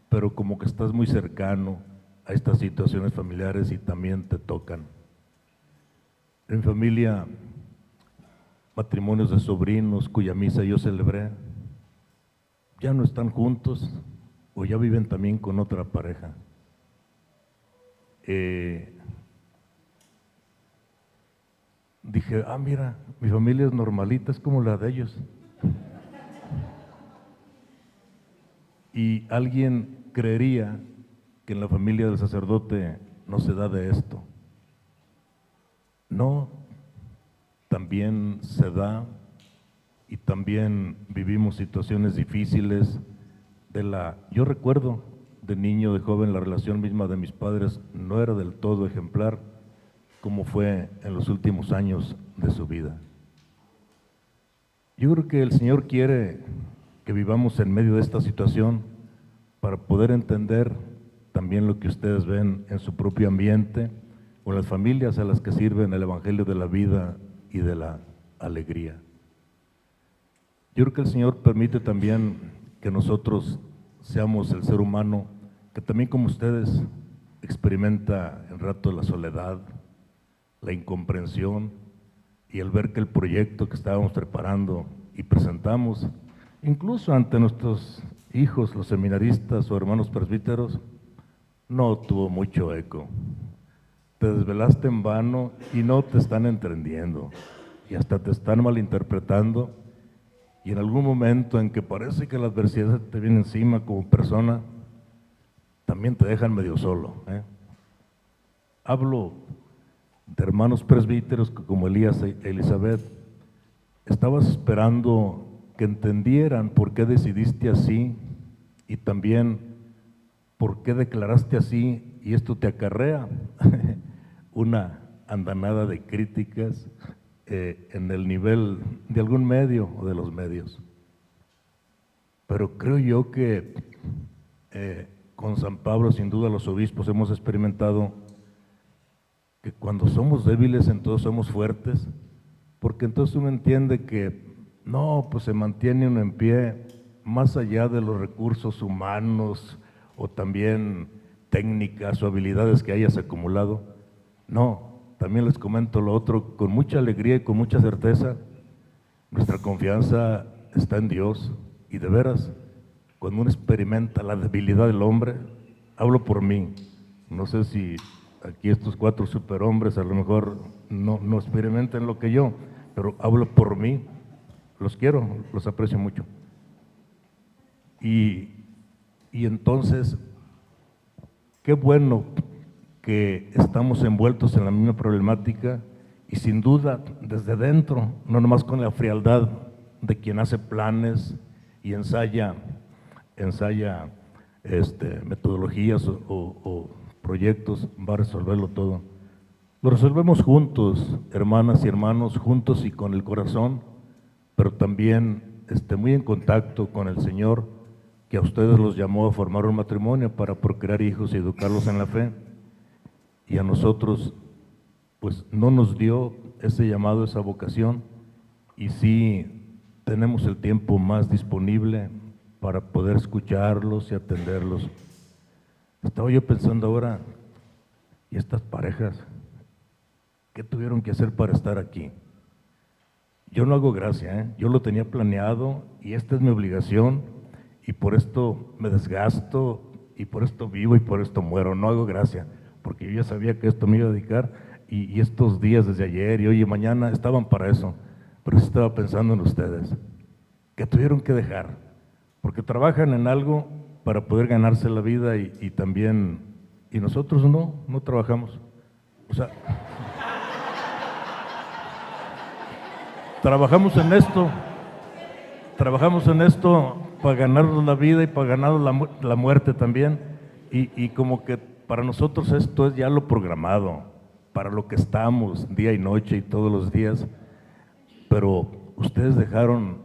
pero como que estás muy cercano a estas situaciones familiares y también te tocan. En mi familia, matrimonios de sobrinos cuya misa yo celebré, ya no están juntos o ya viven también con otra pareja. Dije, mira, mi familia es normalita, es como la de ellos. Y alguien creería que en la familia del sacerdote no se da de esto. No, también se da y también vivimos situaciones difíciles Yo recuerdo de niño, de joven, la relación misma de mis padres no era del todo ejemplar como fue en los últimos años de su vida. Yo creo que el Señor quiere que vivamos en medio de esta situación para poder entender también lo que ustedes ven en su propio ambiente o en las familias a las que sirven el Evangelio de la vida y de la alegría. Yo creo que el Señor permite también que nosotros seamos el ser humano que también como ustedes experimenta el rato de la soledad, la incomprensión y el ver que el proyecto que estábamos preparando y presentamos, incluso ante nuestros hijos, los seminaristas o hermanos presbíteros, no tuvo mucho eco. Te desvelaste en vano y no te están entendiendo y hasta te están malinterpretando, y en algún momento en que parece que la adversidad te viene encima como persona, también te dejan medio solo. Hablo de hermanos presbíteros que como Elías e Elizabeth, estabas esperando que entendieran por qué decidiste así y también por qué declaraste así, y esto te acarrea una andanada de críticas en el nivel de algún medio o de los medios. Pero creo yo que con San Pablo, sin duda, los obispos hemos experimentado que cuando somos débiles, entonces somos fuertes, porque entonces uno entiende que no, pues se mantiene uno en pie más allá de los recursos humanos o también técnicas o habilidades que hayas acumulado. No, también les comento lo otro, con mucha alegría y con mucha certeza, nuestra confianza está en Dios, y de veras, cuando uno experimenta la debilidad del hombre, hablo por mí, no sé si aquí estos 4 superhombres a lo mejor no experimenten lo que yo, pero hablo por mí, los quiero, los aprecio mucho. Y entonces, qué bueno que estamos envueltos en la misma problemática y sin duda desde dentro, no nomás con la frialdad de quien hace planes y ensaya metodologías o proyectos, va a resolverlo todo. Lo resolvemos juntos, hermanas y hermanos, juntos y con el corazón, pero también muy en contacto con el Señor, que a ustedes los llamó a formar un matrimonio para procrear hijos y educarlos en la fe. Y a nosotros, pues no nos dio ese llamado, esa vocación, y sí tenemos el tiempo más disponible para poder escucharlos y atenderlos. Estaba yo pensando ahora, ¿y estas parejas qué tuvieron que hacer para estar aquí? Yo no hago gracia, yo lo tenía planeado y esta es mi obligación y por esto me desgasto y por esto vivo y por esto muero. No hago gracia, porque yo ya sabía que esto me iba a dedicar y estos días desde ayer y hoy y mañana estaban para eso, pero estaba pensando en ustedes, que tuvieron que dejar, porque trabajan en algo para poder ganarse la vida y también, y nosotros no trabajamos. O sea, trabajamos en esto para ganarnos la vida y para ganarnos la muerte también, y como que para nosotros esto es ya lo programado, para lo que estamos día y noche y todos los días, pero ustedes dejaron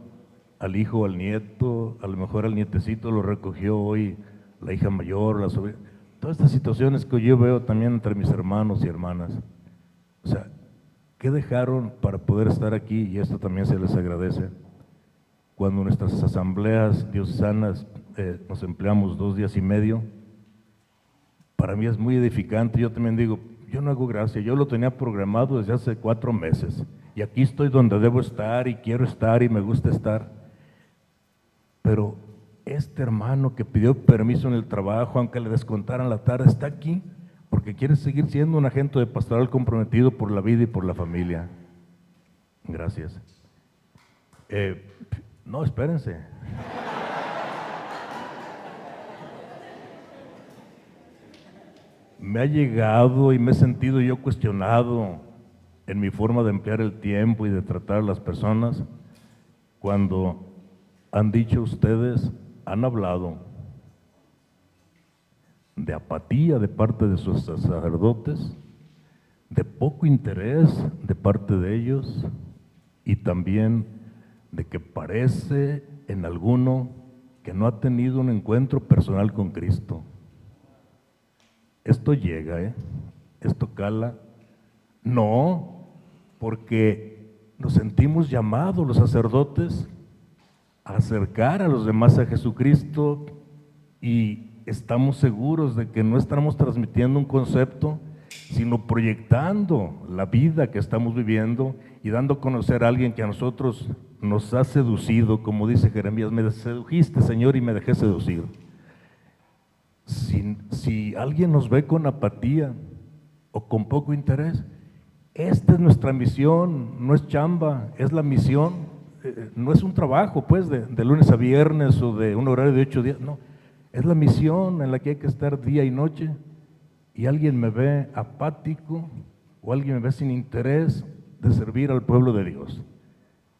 al hijo o al nieto, a lo mejor al nietecito lo recogió hoy la hija mayor, la sobrina, todas estas situaciones que yo veo también entre mis hermanos y hermanas. O sea, ¿qué dejaron para poder estar aquí? Y esto también se les agradece. Cuando nuestras asambleas diocesanas nos empleamos 2 días y medio, para mí es muy edificante. Yo también digo, yo no hago gracia, yo lo tenía programado desde hace 4 meses y aquí estoy donde debo estar y quiero estar y me gusta estar. Pero este hermano que pidió permiso en el trabajo, aunque le descontaran la tarde, está aquí porque quiere seguir siendo un agente de pastoral comprometido por la vida y por la familia. Gracias. No, espérense. Me ha llegado y me he sentido yo cuestionado en mi forma de emplear el tiempo y de tratar a las personas cuando han dicho ustedes, han hablado de apatía de parte de sus sacerdotes, de poco interés de parte de ellos y también de que parece en alguno que no ha tenido un encuentro personal con Cristo. Esto llega, esto cala. No, porque nos sentimos llamados los sacerdotes a acercar a los demás a Jesucristo y estamos seguros de que no estamos transmitiendo un concepto, sino proyectando la vida que estamos viviendo y dando a conocer a alguien que a nosotros nos ha seducido, como dice Jeremías, me sedujiste, Señor, y me dejé seducir. Si alguien nos ve con apatía o con poco interés, esta es nuestra misión, no es chamba, es la misión, no es un trabajo pues de lunes a viernes o de un horario de 8 días, no, es la misión en la que hay que estar día y noche. Y alguien me ve apático o alguien me ve sin interés de servir al pueblo de Dios,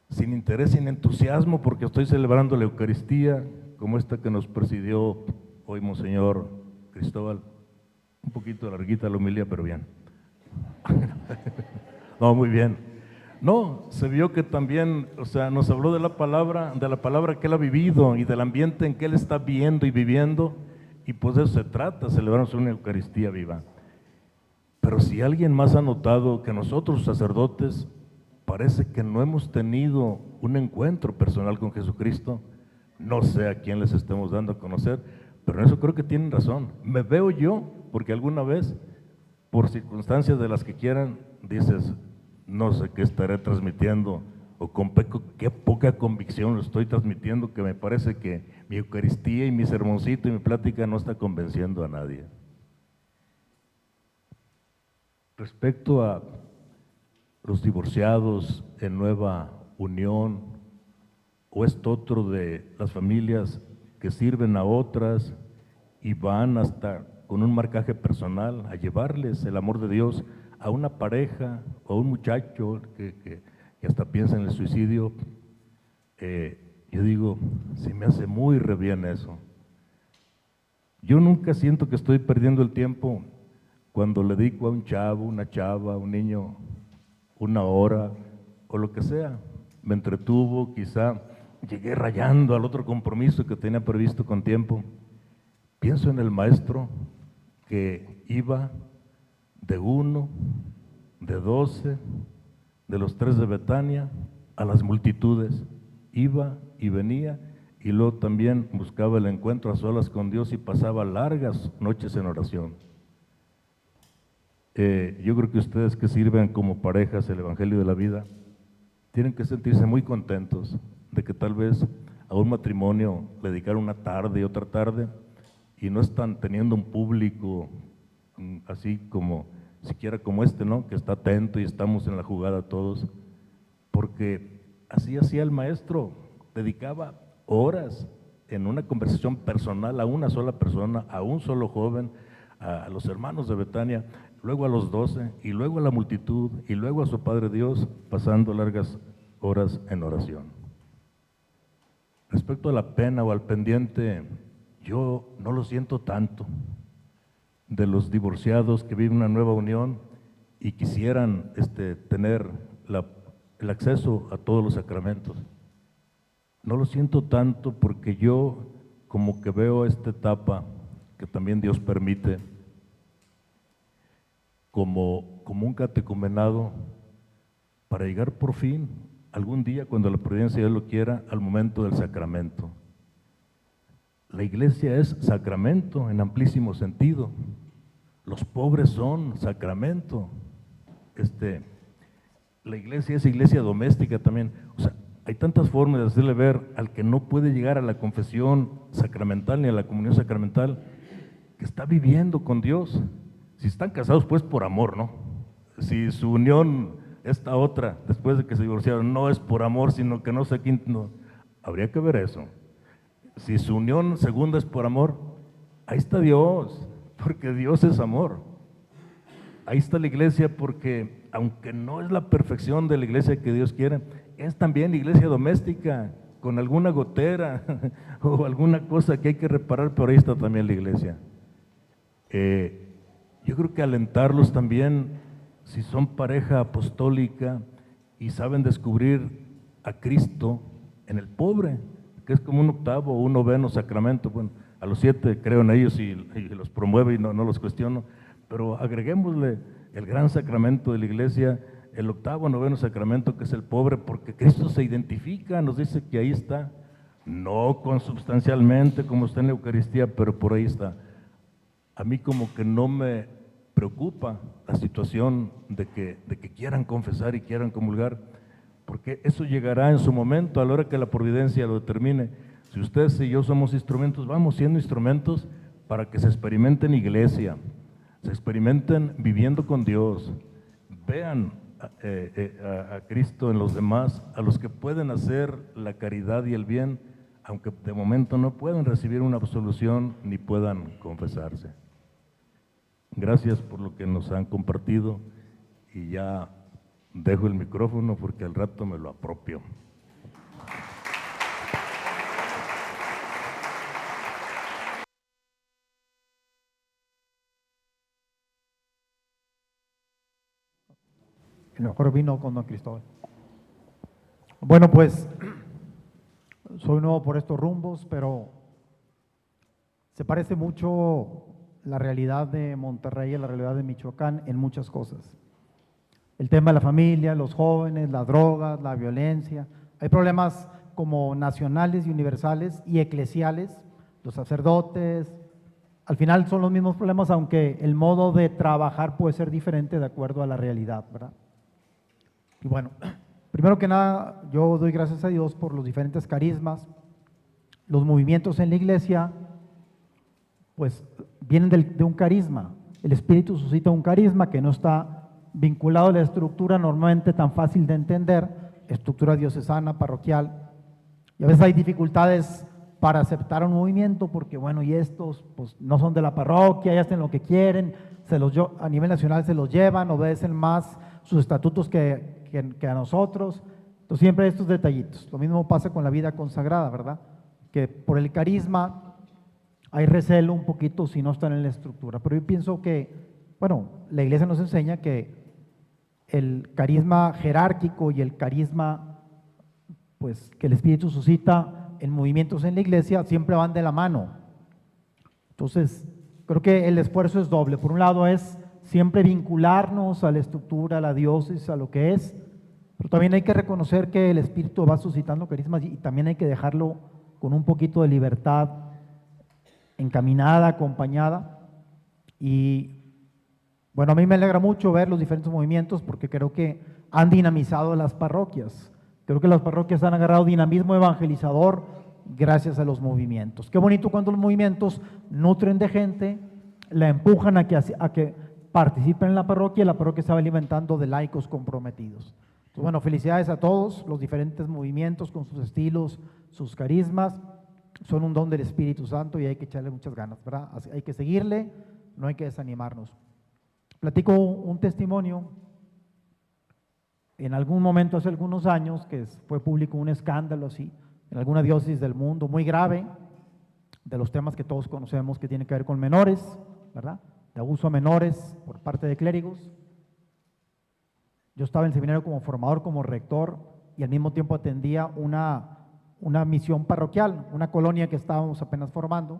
sin interés, sin entusiasmo porque estoy celebrando la Eucaristía como esta que nos presidió hoy Monseñor Cristóbal, un poquito larguita la homilía, pero bien. No, muy bien. No, se vio que también, o sea, nos habló de la palabra que él ha vivido y del ambiente en que él está viendo y viviendo, y pues de eso se trata, celebramos una Eucaristía viva. Pero si alguien más ha notado que nosotros sacerdotes parece que no hemos tenido un encuentro personal con Jesucristo, no sé a quién les estemos dando a conocer, pero en eso creo que tienen razón. Me veo yo, porque alguna vez, por circunstancias de las que quieran, dices, no sé qué estaré transmitiendo, o con qué poca convicción lo estoy transmitiendo, que me parece que mi Eucaristía y mi sermoncito y mi plática no está convenciendo a nadie. Respecto a los divorciados en nueva unión, o esto otro de las familias que sirven a otras y van hasta con un marcaje personal a llevarles el amor de Dios a una pareja o a un muchacho que hasta piensa en el suicidio, yo digo, se me hace muy re bien eso. Yo nunca siento que estoy perdiendo el tiempo cuando le dedico a un chavo, una chava, un niño, una hora o lo que sea. Me entretuvo, quizá llegué rayando al otro compromiso que tenía previsto con tiempo. Pienso en el maestro que iba de 1, de 12, de los 3 de Betania, a las multitudes. Iba y venía y luego también buscaba el encuentro a solas con Dios y pasaba largas noches en oración. Yo creo que ustedes que sirven como parejas el Evangelio de la Vida tienen que sentirse muy contentos de que tal vez a un matrimonio le dedicaron una tarde y otra tarde y no están teniendo un público así como, siquiera como este, ¿no? Que está atento y estamos en la jugada todos, porque así hacía el maestro, dedicaba horas en una conversación personal a una sola persona, a un solo joven, a los hermanos de Betania, luego a los 12 y luego a la multitud y luego a su Padre Dios, pasando largas horas en oración. Respecto a la pena o al pendiente, yo no lo siento tanto de los divorciados que viven una nueva unión y quisieran tener el acceso a todos los sacramentos. No lo siento tanto porque yo como que veo esta etapa que también Dios permite como un catecumenado para llegar por fin algún día, cuando la providencia de Dios lo quiera, al momento del sacramento. La iglesia es sacramento en amplísimo sentido. Los pobres son sacramento. La iglesia es iglesia doméstica también. O sea, hay tantas formas de hacerle ver al que no puede llegar a la confesión sacramental ni a la comunión sacramental que está viviendo con Dios. Si están casados, pues por amor, ¿no? Si su unión, esta otra, después de que se divorciaron, no es por amor, sino que no sé quién, no, habría que ver eso. Si su unión segunda es por amor, ahí está Dios, porque Dios es amor. Ahí está la iglesia porque, aunque no es la perfección de la iglesia que Dios quiere, es también iglesia doméstica, con alguna gotera o alguna cosa que hay que reparar, pero ahí está también la iglesia. Yo creo que alentarlos también, si son pareja apostólica y saben descubrir a Cristo en el pobre, que es como un octavo o un noveno sacramento. Bueno, a los 7 creo en ellos y los promuevo y no los cuestiono, pero agreguémosle el gran sacramento de la iglesia, el octavo, noveno sacramento, que es el pobre, porque Cristo se identifica, nos dice que ahí está, no consubstancialmente como está en la Eucaristía, pero por ahí está. A mí como que no me preocupa la situación de que quieran confesar y quieran comulgar, porque eso llegará en su momento, a la hora que la providencia lo determine. Si ustedes y yo somos instrumentos, vamos siendo instrumentos para que se experimenten iglesia, se experimenten viviendo con Dios, vean a Cristo en los demás, a los que pueden hacer la caridad y el bien, aunque de momento no puedan recibir una absolución ni puedan confesarse. Gracias por lo que nos han compartido y ya dejo el micrófono porque al rato me lo apropio. El mejor vino con don Cristóbal. Bueno, pues soy nuevo por estos rumbos, pero se parece mucho la realidad de Monterrey a la realidad de Michoacán en muchas cosas. El tema de la familia, los jóvenes, las drogas, la violencia. Hay problemas como nacionales y universales y eclesiales, los sacerdotes. Al final son los mismos problemas, aunque el modo de trabajar puede ser diferente de acuerdo a la realidad, ¿verdad? Y bueno, primero que nada, yo doy gracias a Dios por los diferentes carismas, los movimientos en la iglesia, pues vienen de un carisma. El Espíritu suscita un carisma que no está vinculado a la estructura normalmente tan fácil de entender, estructura diocesana, parroquial. Y a veces hay dificultades para aceptar un movimiento porque, bueno, y estos pues no son de la parroquia, ya hacen lo que quieren, a nivel nacional se los llevan, obedecen más sus estatutos que a nosotros. Entonces siempre hay estos detallitos. Lo mismo pasa con la vida consagrada, ¿verdad? Que por el carisma hay recelo un poquito si no están en la estructura. Pero yo pienso que, bueno, la iglesia nos enseña que el carisma jerárquico y el carisma pues que el Espíritu suscita en movimientos en la iglesia siempre van de la mano. Entonces, creo que el esfuerzo es doble. Por un lado es siempre vincularnos a la estructura, a la diócesis, a lo que es, pero también hay que reconocer que el Espíritu va suscitando carismas y también hay que dejarlo con un poquito de libertad, encaminada, acompañada. Y bueno, a mí me alegra mucho ver los diferentes movimientos porque creo que han dinamizado las parroquias. Creo que las parroquias han agarrado dinamismo evangelizador gracias a los movimientos. Qué bonito cuando los movimientos nutren de gente, la empujan a que participen en la parroquia se va alimentando de laicos comprometidos. Entonces, bueno, felicidades a todos, los diferentes movimientos con sus estilos, sus carismas, son un don del Espíritu Santo y hay que echarle muchas ganas, ¿verdad? Hay que seguirle, no hay que desanimarnos. Platico un testimonio. En algún momento, hace algunos años, que fue público un escándalo así, en alguna diócesis del mundo, muy grave, de los temas que todos conocemos que tiene que ver con menores, ¿verdad? De abuso a menores por parte de clérigos. Yo estaba en el seminario como formador, como rector, y al mismo tiempo atendía una misión parroquial, una colonia que estábamos apenas formando.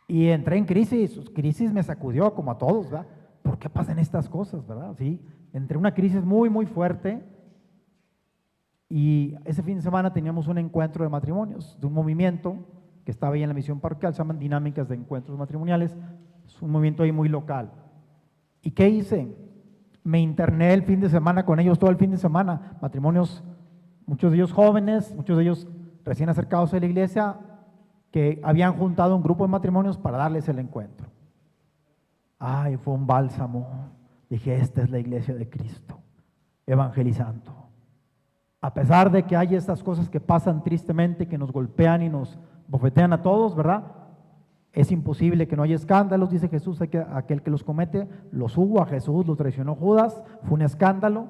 Y entré en crisis me sacudió como a todos, ¿verdad? ¿Por qué pasan estas cosas, verdad? Sí, entré en una crisis muy, muy fuerte y ese fin de semana teníamos un encuentro de matrimonios, de un movimiento que estaba ahí en la misión parroquial, se llaman dinámicas de encuentros matrimoniales, es un movimiento ahí muy local. ¿Y qué hice? Me interné el fin de semana con ellos, todo el fin de semana, matrimonios, muchos de ellos jóvenes, muchos de ellos recién acercados a la iglesia, que habían juntado un grupo de matrimonios para darles el encuentro. Ay, fue un bálsamo. Dije, esta es la iglesia de Cristo, evangelizando. A pesar de que hay estas cosas que pasan tristemente, que nos golpean y nos bofetean a todos, ¿verdad? Es imposible que no haya escándalos, dice Jesús, aquel que los comete, los hubo a Jesús, lo traicionó Judas, fue un escándalo.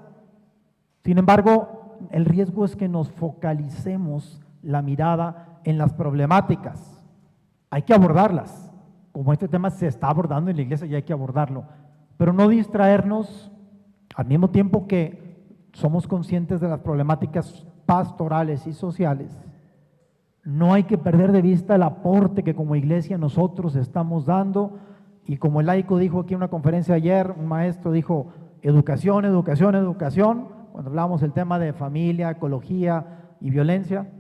Sin embargo, el riesgo es que nos focalicemos la mirada en las problemáticas. Hay que abordarlas, como este tema se está abordando en la iglesia y hay que abordarlo, pero no distraernos al mismo tiempo que somos conscientes de las problemáticas pastorales y sociales. No hay que perder de vista el aporte que como iglesia nosotros estamos dando, y como el laico dijo aquí en una conferencia ayer, un maestro dijo, educación, educación, educación, cuando hablábamos del tema de familia, ecología y violencia,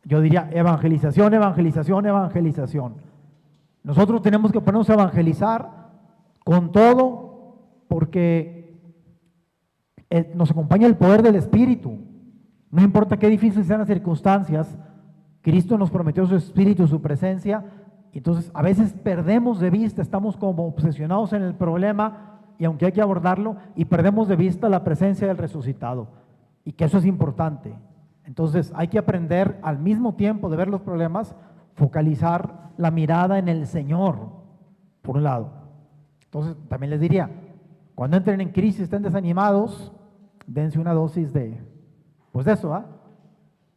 yo diría evangelización, evangelización, evangelización. Nosotros tenemos que ponernos a evangelizar con todo, porque nos acompaña el poder del Espíritu. No importa qué difíciles sean las circunstancias, Cristo nos prometió su Espíritu, su presencia. Entonces a veces perdemos de vista, estamos como obsesionados en el problema, y aunque hay que abordarlo, y perdemos de vista la presencia del resucitado, y que eso es importante. Entonces hay que aprender al mismo tiempo de ver los problemas, focalizar la mirada en el Señor, por un lado. Entonces también les diría, cuando entren en crisis, estén desanimados, dense una dosis de eso, ¿ah?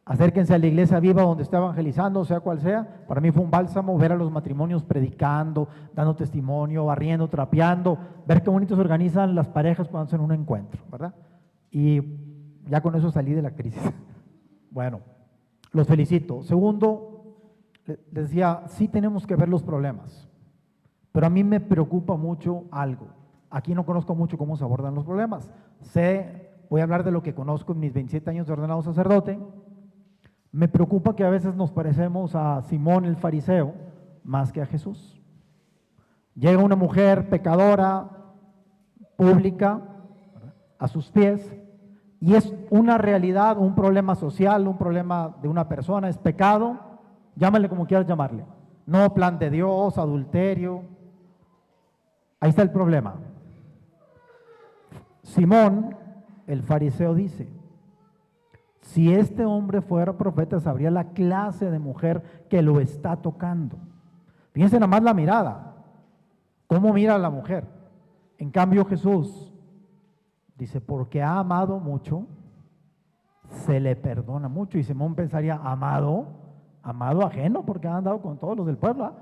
Acérquense a la iglesia viva donde esté evangelizando, sea cual sea. Para mí fue un bálsamo ver a los matrimonios predicando, dando testimonio, barriendo, trapeando, ver qué bonito se organizan las parejas cuando hacen un encuentro, ¿verdad? Y ya con eso salí de la crisis. Bueno, los felicito. Segundo, les decía, sí tenemos que ver los problemas, pero a mí me preocupa mucho algo. Aquí no conozco mucho cómo se abordan los problemas. Voy a hablar de lo que conozco en mis 27 años de ordenado sacerdote. Me preocupa que a veces nos parecemos a Simón el fariseo más que a Jesús. Llega una mujer pecadora, pública, a sus pies, y es una realidad, un problema social, un problema de una persona, es pecado, llámale como quieras llamarle. No plan de Dios, adulterio. Ahí está el problema. Simón, el fariseo, dice, si este hombre fuera profeta, sabría la clase de mujer que lo está tocando. Fíjense nada más la mirada, cómo mira a la mujer. En cambio Jesús dice, porque ha amado mucho, se le perdona mucho. Y Simón pensaría, amado ajeno, porque ha andado con todos los del pueblo.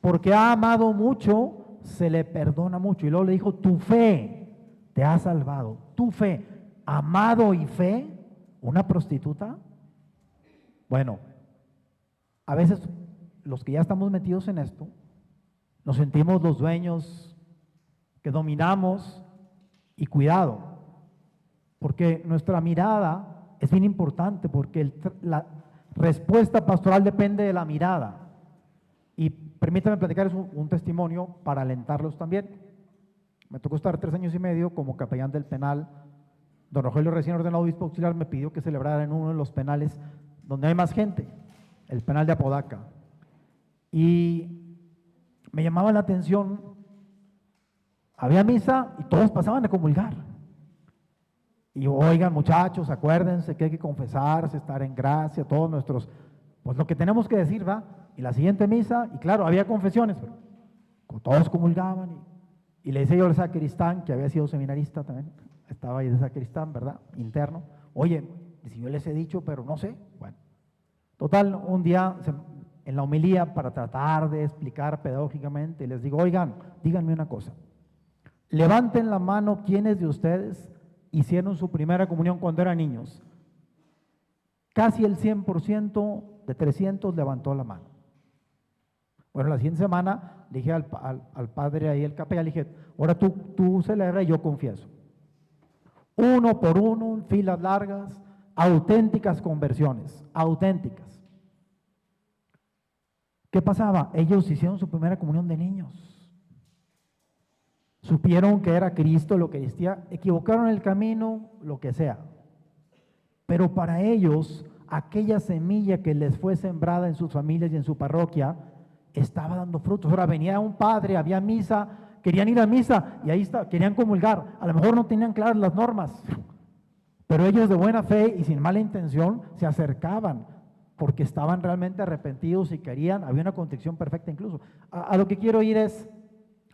Porque ha amado mucho, se le perdona mucho. Y luego le dijo, tu fe te ha salvado. Tu fe, amado y fe. ¿Una prostituta? Bueno, a veces los que ya estamos metidos en esto, nos sentimos los dueños que dominamos, y cuidado, porque nuestra mirada es bien importante, porque la respuesta pastoral depende de la mirada. Y permítanme platicarles un testimonio para alentarlos también. Me tocó estar 3 años y medio como capellán del penal. Don Rogelio, recién ordenado obispo auxiliar, me pidió que celebrara en uno de los penales donde hay más gente, el penal de Apodaca. Y me llamaba la atención, había misa y todos pasaban a comulgar. Y oigan, muchachos, acuérdense que hay que confesarse, estar en gracia, todos nuestros, pues lo que tenemos que decir, ¿va? Y la siguiente misa, y claro, había confesiones, pero todos comulgaban. Y le decía yo al sacristán, que había sido seminarista también, estaba ahí de sacristán, ¿verdad? Interno. Oye, si yo les he dicho, pero no sé. Bueno, total, un día en la homilía, para tratar de explicar pedagógicamente, les digo, oigan, díganme una cosa. Levanten la mano quienes de ustedes hicieron su primera comunión cuando eran niños. Casi el 100% de 300 levantó la mano. Bueno, la siguiente semana le dije al padre ahí, el capellán, le dije, ahora tú celebra y yo confieso. Uno por uno, filas largas, auténticas conversiones, auténticas. ¿Qué pasaba? Ellos hicieron su primera comunión de niños. Supieron que era Cristo lo que existía, equivocaron el camino, lo que sea. Pero para ellos, aquella semilla que les fue sembrada en sus familias y en su parroquia, estaba dando frutos. Ahora venía un padre, había misa, querían ir a misa y ahí está, querían comulgar. A lo mejor no tenían claras las normas, pero ellos de buena fe y sin mala intención se acercaban porque estaban realmente arrepentidos y querían, había una contrición perfecta incluso. A lo que quiero ir es,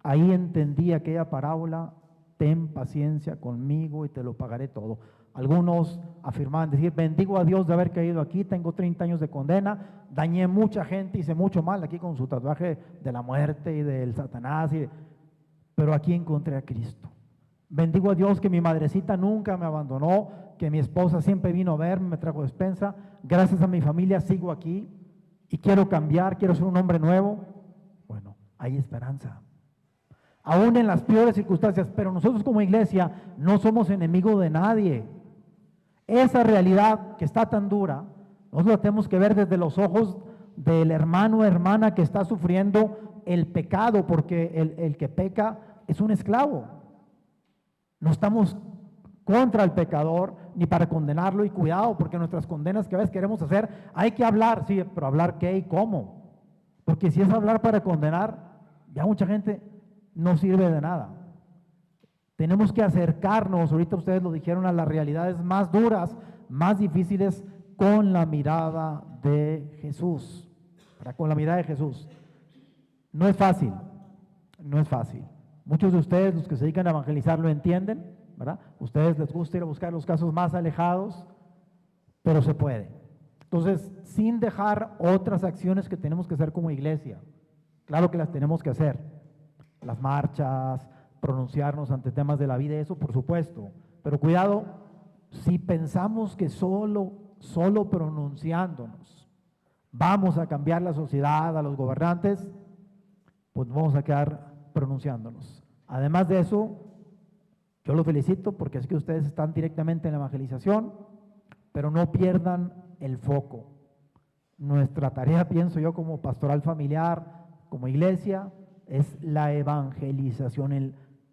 ahí entendí aquella parábola, ten paciencia conmigo y te lo pagaré todo. Algunos afirmaban, decir, bendigo a Dios de haber caído aquí, tengo 30 años de condena, dañé mucha gente, hice mucho mal aquí con su tatuaje de la muerte y del Satanás, pero aquí encontré a Cristo. Bendigo a Dios que mi madrecita nunca me abandonó, que mi esposa siempre vino a verme, me trajo despensa. Gracias a mi familia sigo aquí y quiero cambiar, quiero ser un hombre nuevo. Bueno, hay esperanza. Aún en las peores circunstancias, pero nosotros como iglesia no somos enemigos de nadie. Esa realidad que está tan dura, nosotros la tenemos que ver desde los ojos del hermano o hermana que está sufriendo el pecado, porque el que peca es un esclavo. No estamos contra el pecador ni para condenarlo, y cuidado, porque nuestras condenas que a veces queremos hacer, hay que hablar, sí, pero hablar qué y cómo. Porque si es hablar para condenar, ya mucha gente no sirve de nada. Tenemos que acercarnos, ahorita ustedes lo dijeron, a las realidades más duras, más difíciles, con la mirada de Jesús. Con la mirada de Jesús. No es fácil, no es fácil. Muchos de ustedes, los que se dedican a evangelizar, lo entienden, ¿verdad? Ustedes les gusta ir a buscar los casos más alejados, pero se puede. Entonces, sin dejar otras acciones que tenemos que hacer como iglesia. Claro que las tenemos que hacer. Las marchas, pronunciarnos ante temas de la vida, eso por supuesto. Pero cuidado, si pensamos que solo pronunciándonos vamos a cambiar la sociedad, a los gobernantes, pues vamos a quedar pronunciándonos. Además de eso, yo los felicito porque es que ustedes están directamente en la evangelización, pero no pierdan el foco. Nuestra tarea, pienso yo, como pastoral familiar, como iglesia, es la evangelización,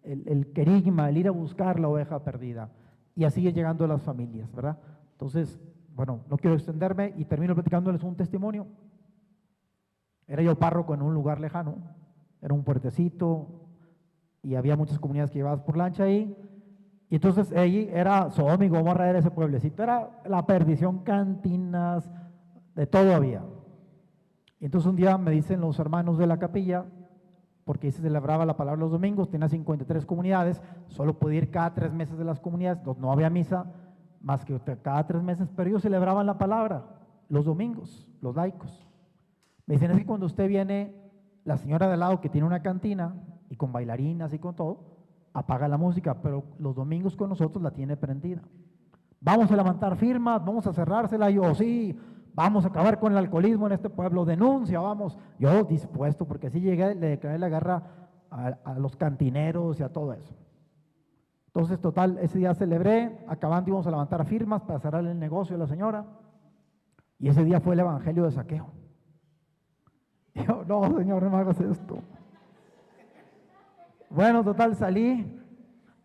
el querigma, el ir a buscar la oveja perdida. Y así es llegando a las familias, ¿verdad? Entonces, bueno, no quiero extenderme y termino platicándoles un testimonio. Era yo párroco en un lugar lejano, era un puertecito y había muchas comunidades que llevaban por lancha ahí. Y entonces ahí era Sodoma y Gomorra, era ese pueblecito, era la perdición, cantinas, de todo había. Y entonces un día me dicen los hermanos de la capilla, porque ahí se celebraba la palabra los domingos, tenía 53 comunidades, solo podía ir cada 3 meses de las comunidades, no había misa más que cada 3 meses, pero ellos celebraban la palabra los domingos, los laicos. Me dicen, es que cuando usted viene, la señora de al lado que tiene una cantina y con bailarinas y con todo, apaga la música, pero los domingos con nosotros la tiene prendida. Vamos a levantar firmas, vamos a cerrársela. Yo, sí, vamos a acabar con el alcoholismo en este pueblo, denuncia, vamos. Yo dispuesto, porque así llegué, le declaré la guerra a los cantineros y a todo eso. Entonces, total, ese día celebré, acabando íbamos a levantar firmas para cerrar el negocio de la señora, y ese día fue el evangelio de Zaqueo. Y yo, no, Señor, no me hagas esto. Bueno, total, salí,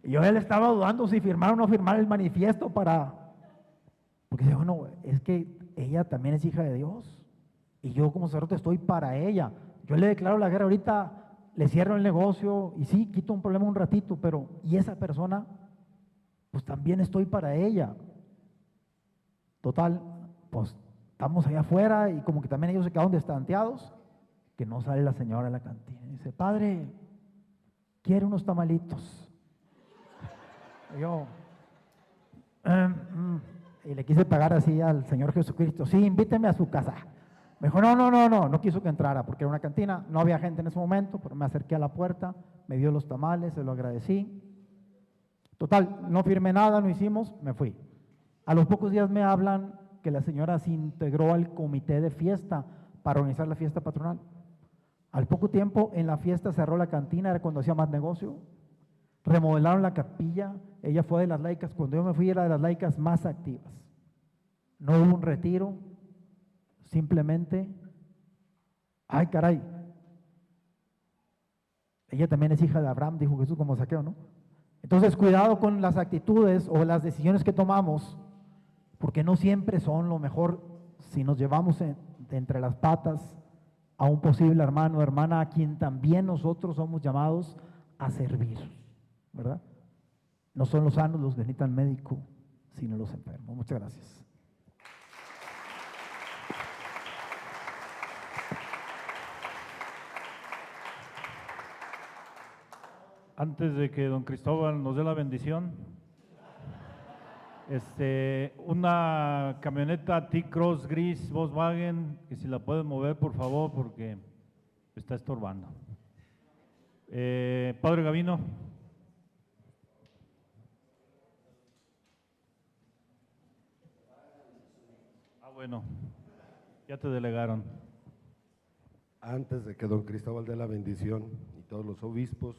y yo él estaba dudando si firmar o no firmar el manifiesto porque digo, no, es que ella también es hija de Dios, y yo como sacerdote estoy para ella. Yo le declaro la guerra ahorita, le cierro el negocio, y sí, quito un problema un ratito, pero, y esa persona, pues también estoy para ella. Total, pues estamos allá afuera, y como que también ellos se quedaron destanteados, que no sale la señora de la cantina, y dice, padre, quiere unos tamalitos. Y yo, y le quise pagar así al Señor Jesucristo, sí, invíteme a su casa. Me dijo, no quiso que entrara porque era una cantina, no había gente en ese momento, pero me acerqué a la puerta, me dio los tamales, se lo agradecí. Total, no firmé nada, no hicimos, me fui. A los pocos días me hablan que la señora se integró al comité de fiesta para organizar la fiesta patronal. Al poco tiempo en la fiesta cerró la cantina, era cuando hacía más negocio, remodelaron la capilla, ella fue de las laicas, cuando yo me fui era de las laicas más activas. No hubo un retiro, simplemente, ay caray, ella también es hija de Abraham, dijo Jesús como Zaqueo, ¿no? Entonces cuidado con las actitudes o las decisiones que tomamos, porque no siempre son lo mejor si nos llevamos entre las patas a un posible hermano o hermana a quien también nosotros somos llamados a servir, ¿verdad? No son los sanos los que necesitan médico, sino los enfermos. Muchas gracias. Antes de que don Cristóbal nos dé la bendición, Una camioneta T-Cross gris Volkswagen, que si la pueden mover por favor porque está estorbando. Padre Gavino. Bueno, ya te delegaron. Antes de que don Cristóbal dé la bendición y todos los obispos,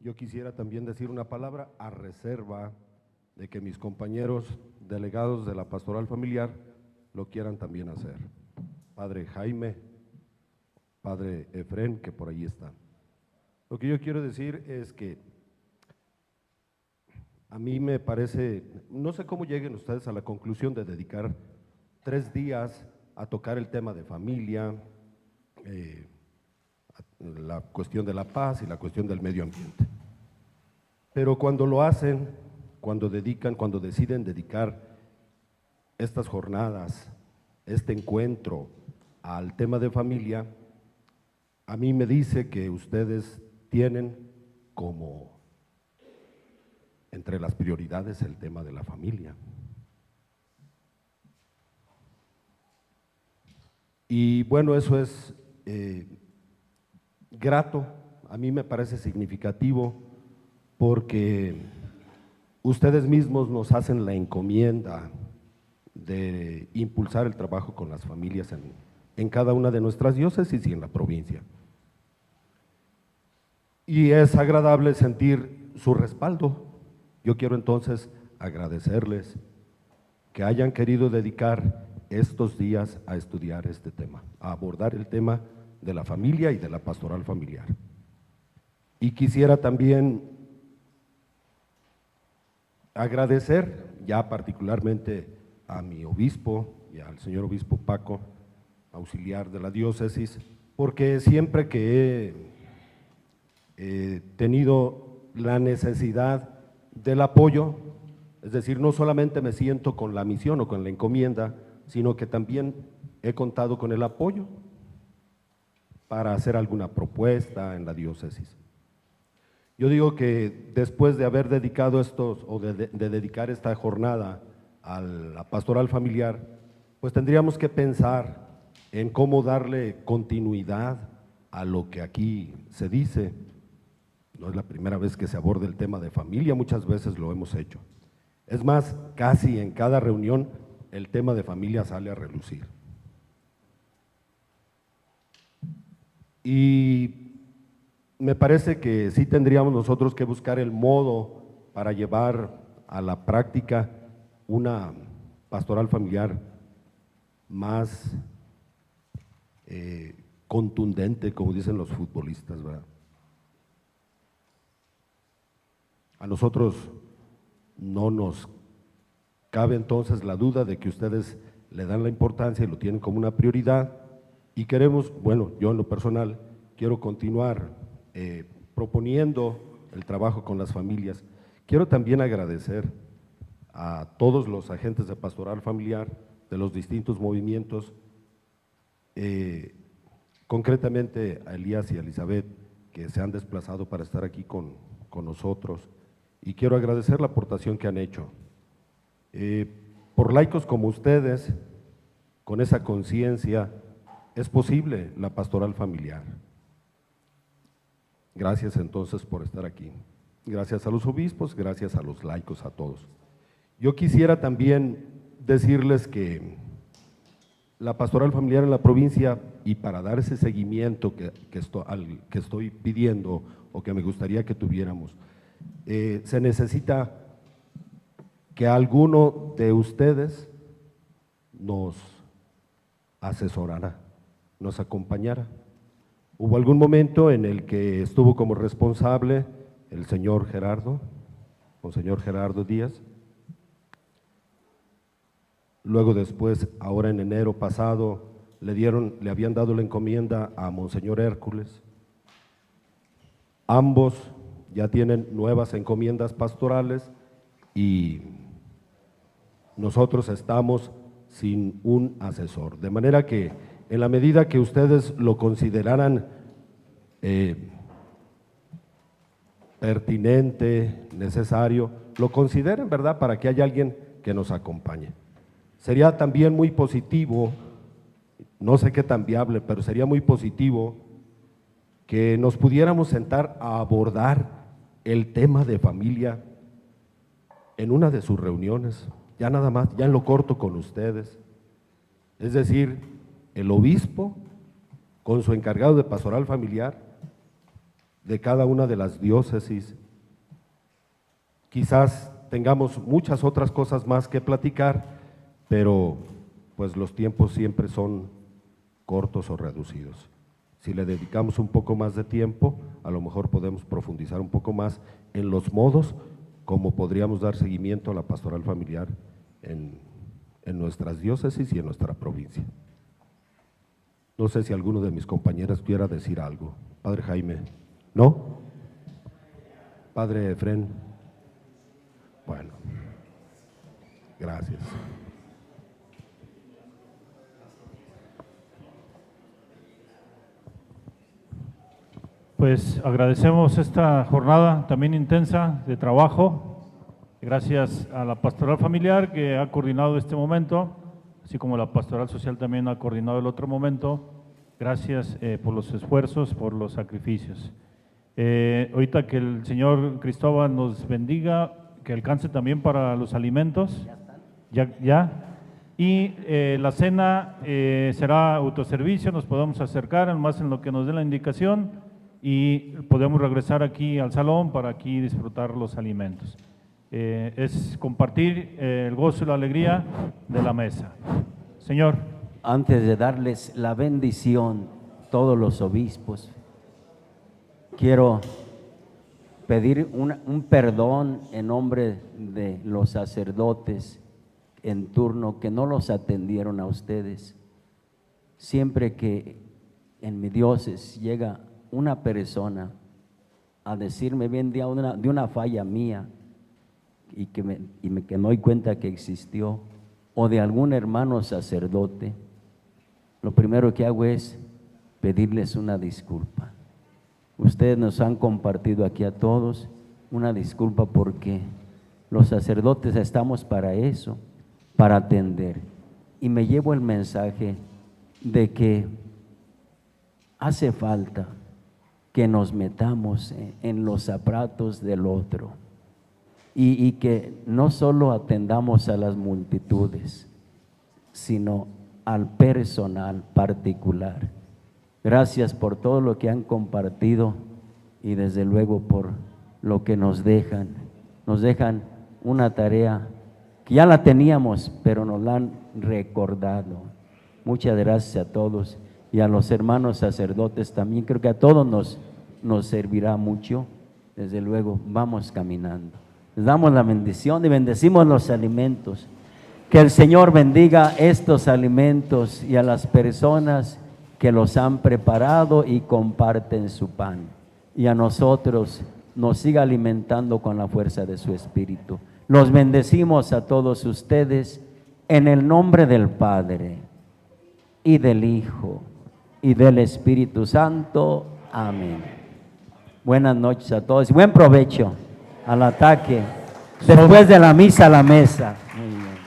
yo quisiera también decir una palabra a reserva de que mis compañeros delegados de la Pastoral Familiar lo quieran también hacer. Padre Jaime, Padre Efrén, que por ahí están. Lo que yo quiero decir es que a mí me parece, no sé cómo lleguen ustedes a la conclusión de dedicar 3 días a tocar el tema de familia, la cuestión de la paz y la cuestión del medio ambiente. Pero cuando lo hacen, cuando deciden dedicar estas jornadas, este encuentro al tema de familia, a mí me dice que ustedes tienen como entre las prioridades el tema de la familia. Y bueno, eso es grato, a mí me parece significativo, porque ustedes mismos nos hacen la encomienda de impulsar el trabajo con las familias en cada una de nuestras diócesis y en la provincia. Y es agradable sentir su respaldo. Yo quiero entonces agradecerles que hayan querido dedicar estos días a estudiar este tema, a abordar el tema de la familia y de la pastoral familiar. Y quisiera también agradecer ya particularmente a mi obispo y al señor obispo Paco, auxiliar de la diócesis, porque siempre que he tenido la necesidad del apoyo, es decir, no solamente me siento con la misión o con la encomienda, sino que también he contado con el apoyo para hacer alguna propuesta en la diócesis. Yo digo que después de haber dedicado de dedicar esta jornada a la pastoral familiar, pues tendríamos que pensar en cómo darle continuidad a lo que aquí se dice. No es la primera vez que se aborda el tema de familia, muchas veces lo hemos hecho. Es más, casi en cada reunión el tema de familia sale a relucir. Y me parece que sí tendríamos nosotros que buscar el modo para llevar a la práctica una pastoral familiar más contundente, como dicen los futbolistas, ¿verdad? A nosotros no nos cabe entonces la duda de que ustedes le dan la importancia y lo tienen como una prioridad y queremos, bueno, yo en lo personal quiero continuar proponiendo el trabajo con las familias. Quiero también agradecer a todos los agentes de pastoral familiar de los distintos movimientos, concretamente a Elías y a Elizabeth, que se han desplazado para estar aquí con nosotros, y quiero agradecer la aportación que han hecho. Por laicos como ustedes, con esa conciencia, es posible la pastoral familiar. Gracias entonces por estar aquí. Gracias a los obispos, gracias a los laicos, a todos. Yo quisiera también decirles que la pastoral familiar en la provincia, y para dar ese seguimiento al que estoy pidiendo o que me gustaría que tuviéramos, se necesita que alguno de ustedes nos asesorara, nos acompañara. Hubo algún momento en el que estuvo como responsable el señor Gerardo, monseñor Gerardo Díaz. Luego después, ahora en enero pasado, le habían dado la encomienda a monseñor Hércules. Ambos ya tienen nuevas encomiendas pastorales y nosotros estamos sin un asesor. De manera que en la medida que ustedes lo consideraran pertinente, necesario, lo consideren, ¿verdad? Para que haya alguien que nos acompañe. Sería también muy positivo, no sé qué tan viable, pero sería muy positivo que nos pudiéramos sentar a abordar el tema de familia en una de sus reuniones, ya nada más, ya en lo corto con ustedes. Es decir, el obispo con su encargado de pastoral familiar de cada una de las diócesis. Quizás tengamos muchas otras cosas más que platicar, pero pues los tiempos siempre son cortos o reducidos. Si le dedicamos un poco más de tiempo, a lo mejor podemos profundizar un poco más en los modos como podríamos dar seguimiento a la pastoral familiar en nuestras diócesis y en nuestra provincia. No sé si alguno de mis compañeras quiera decir algo. Padre Jaime, ¿no? Padre Efrén. Bueno, gracias. Pues agradecemos esta jornada también intensa de trabajo, gracias a la pastoral familiar que ha coordinado este momento, así como la pastoral social también ha coordinado el otro momento. Gracias por los esfuerzos, por los sacrificios. Ahorita que el Señor Cristóbal nos bendiga, que alcance también para los alimentos. Ya. Y la cena será autoservicio, nos podemos acercar, más en lo que nos dé la indicación, y podemos regresar aquí al salón para aquí disfrutar los alimentos. Es compartir el gozo y la alegría de la mesa. Señor. Antes de darles la bendición, todos los obispos, quiero pedir un perdón en nombre de los sacerdotes en turno que no los atendieron a ustedes. Siempre que en mi diócesis llega una persona a decirme bien de una falla mía y que me doy cuenta que existió, o de algún hermano sacerdote, lo primero que hago es pedirles una disculpa. Ustedes nos han compartido aquí a todos una disculpa, porque los sacerdotes estamos para eso, para atender. Y me llevo el mensaje de que hace falta que nos metamos en los zapatos del otro y que no solo atendamos a las multitudes, sino al personal particular. Gracias por todo lo que han compartido y desde luego por lo que nos dejan. Nos dejan una tarea que ya la teníamos, pero nos la han recordado. Muchas gracias a todos y a los hermanos sacerdotes también. Creo que a todos nos servirá mucho. Desde luego, vamos caminando. Les damos la bendición y bendecimos los alimentos. Que el Señor bendiga estos alimentos y a las personas que los han preparado y comparten su pan. Y a nosotros nos siga alimentando con la fuerza de su Espíritu. Los bendecimos a todos ustedes en el nombre del Padre y del Hijo y del Espíritu Santo. Amén. Buenas noches a todos y buen provecho al ataque después de la misa a la mesa. Muy bien.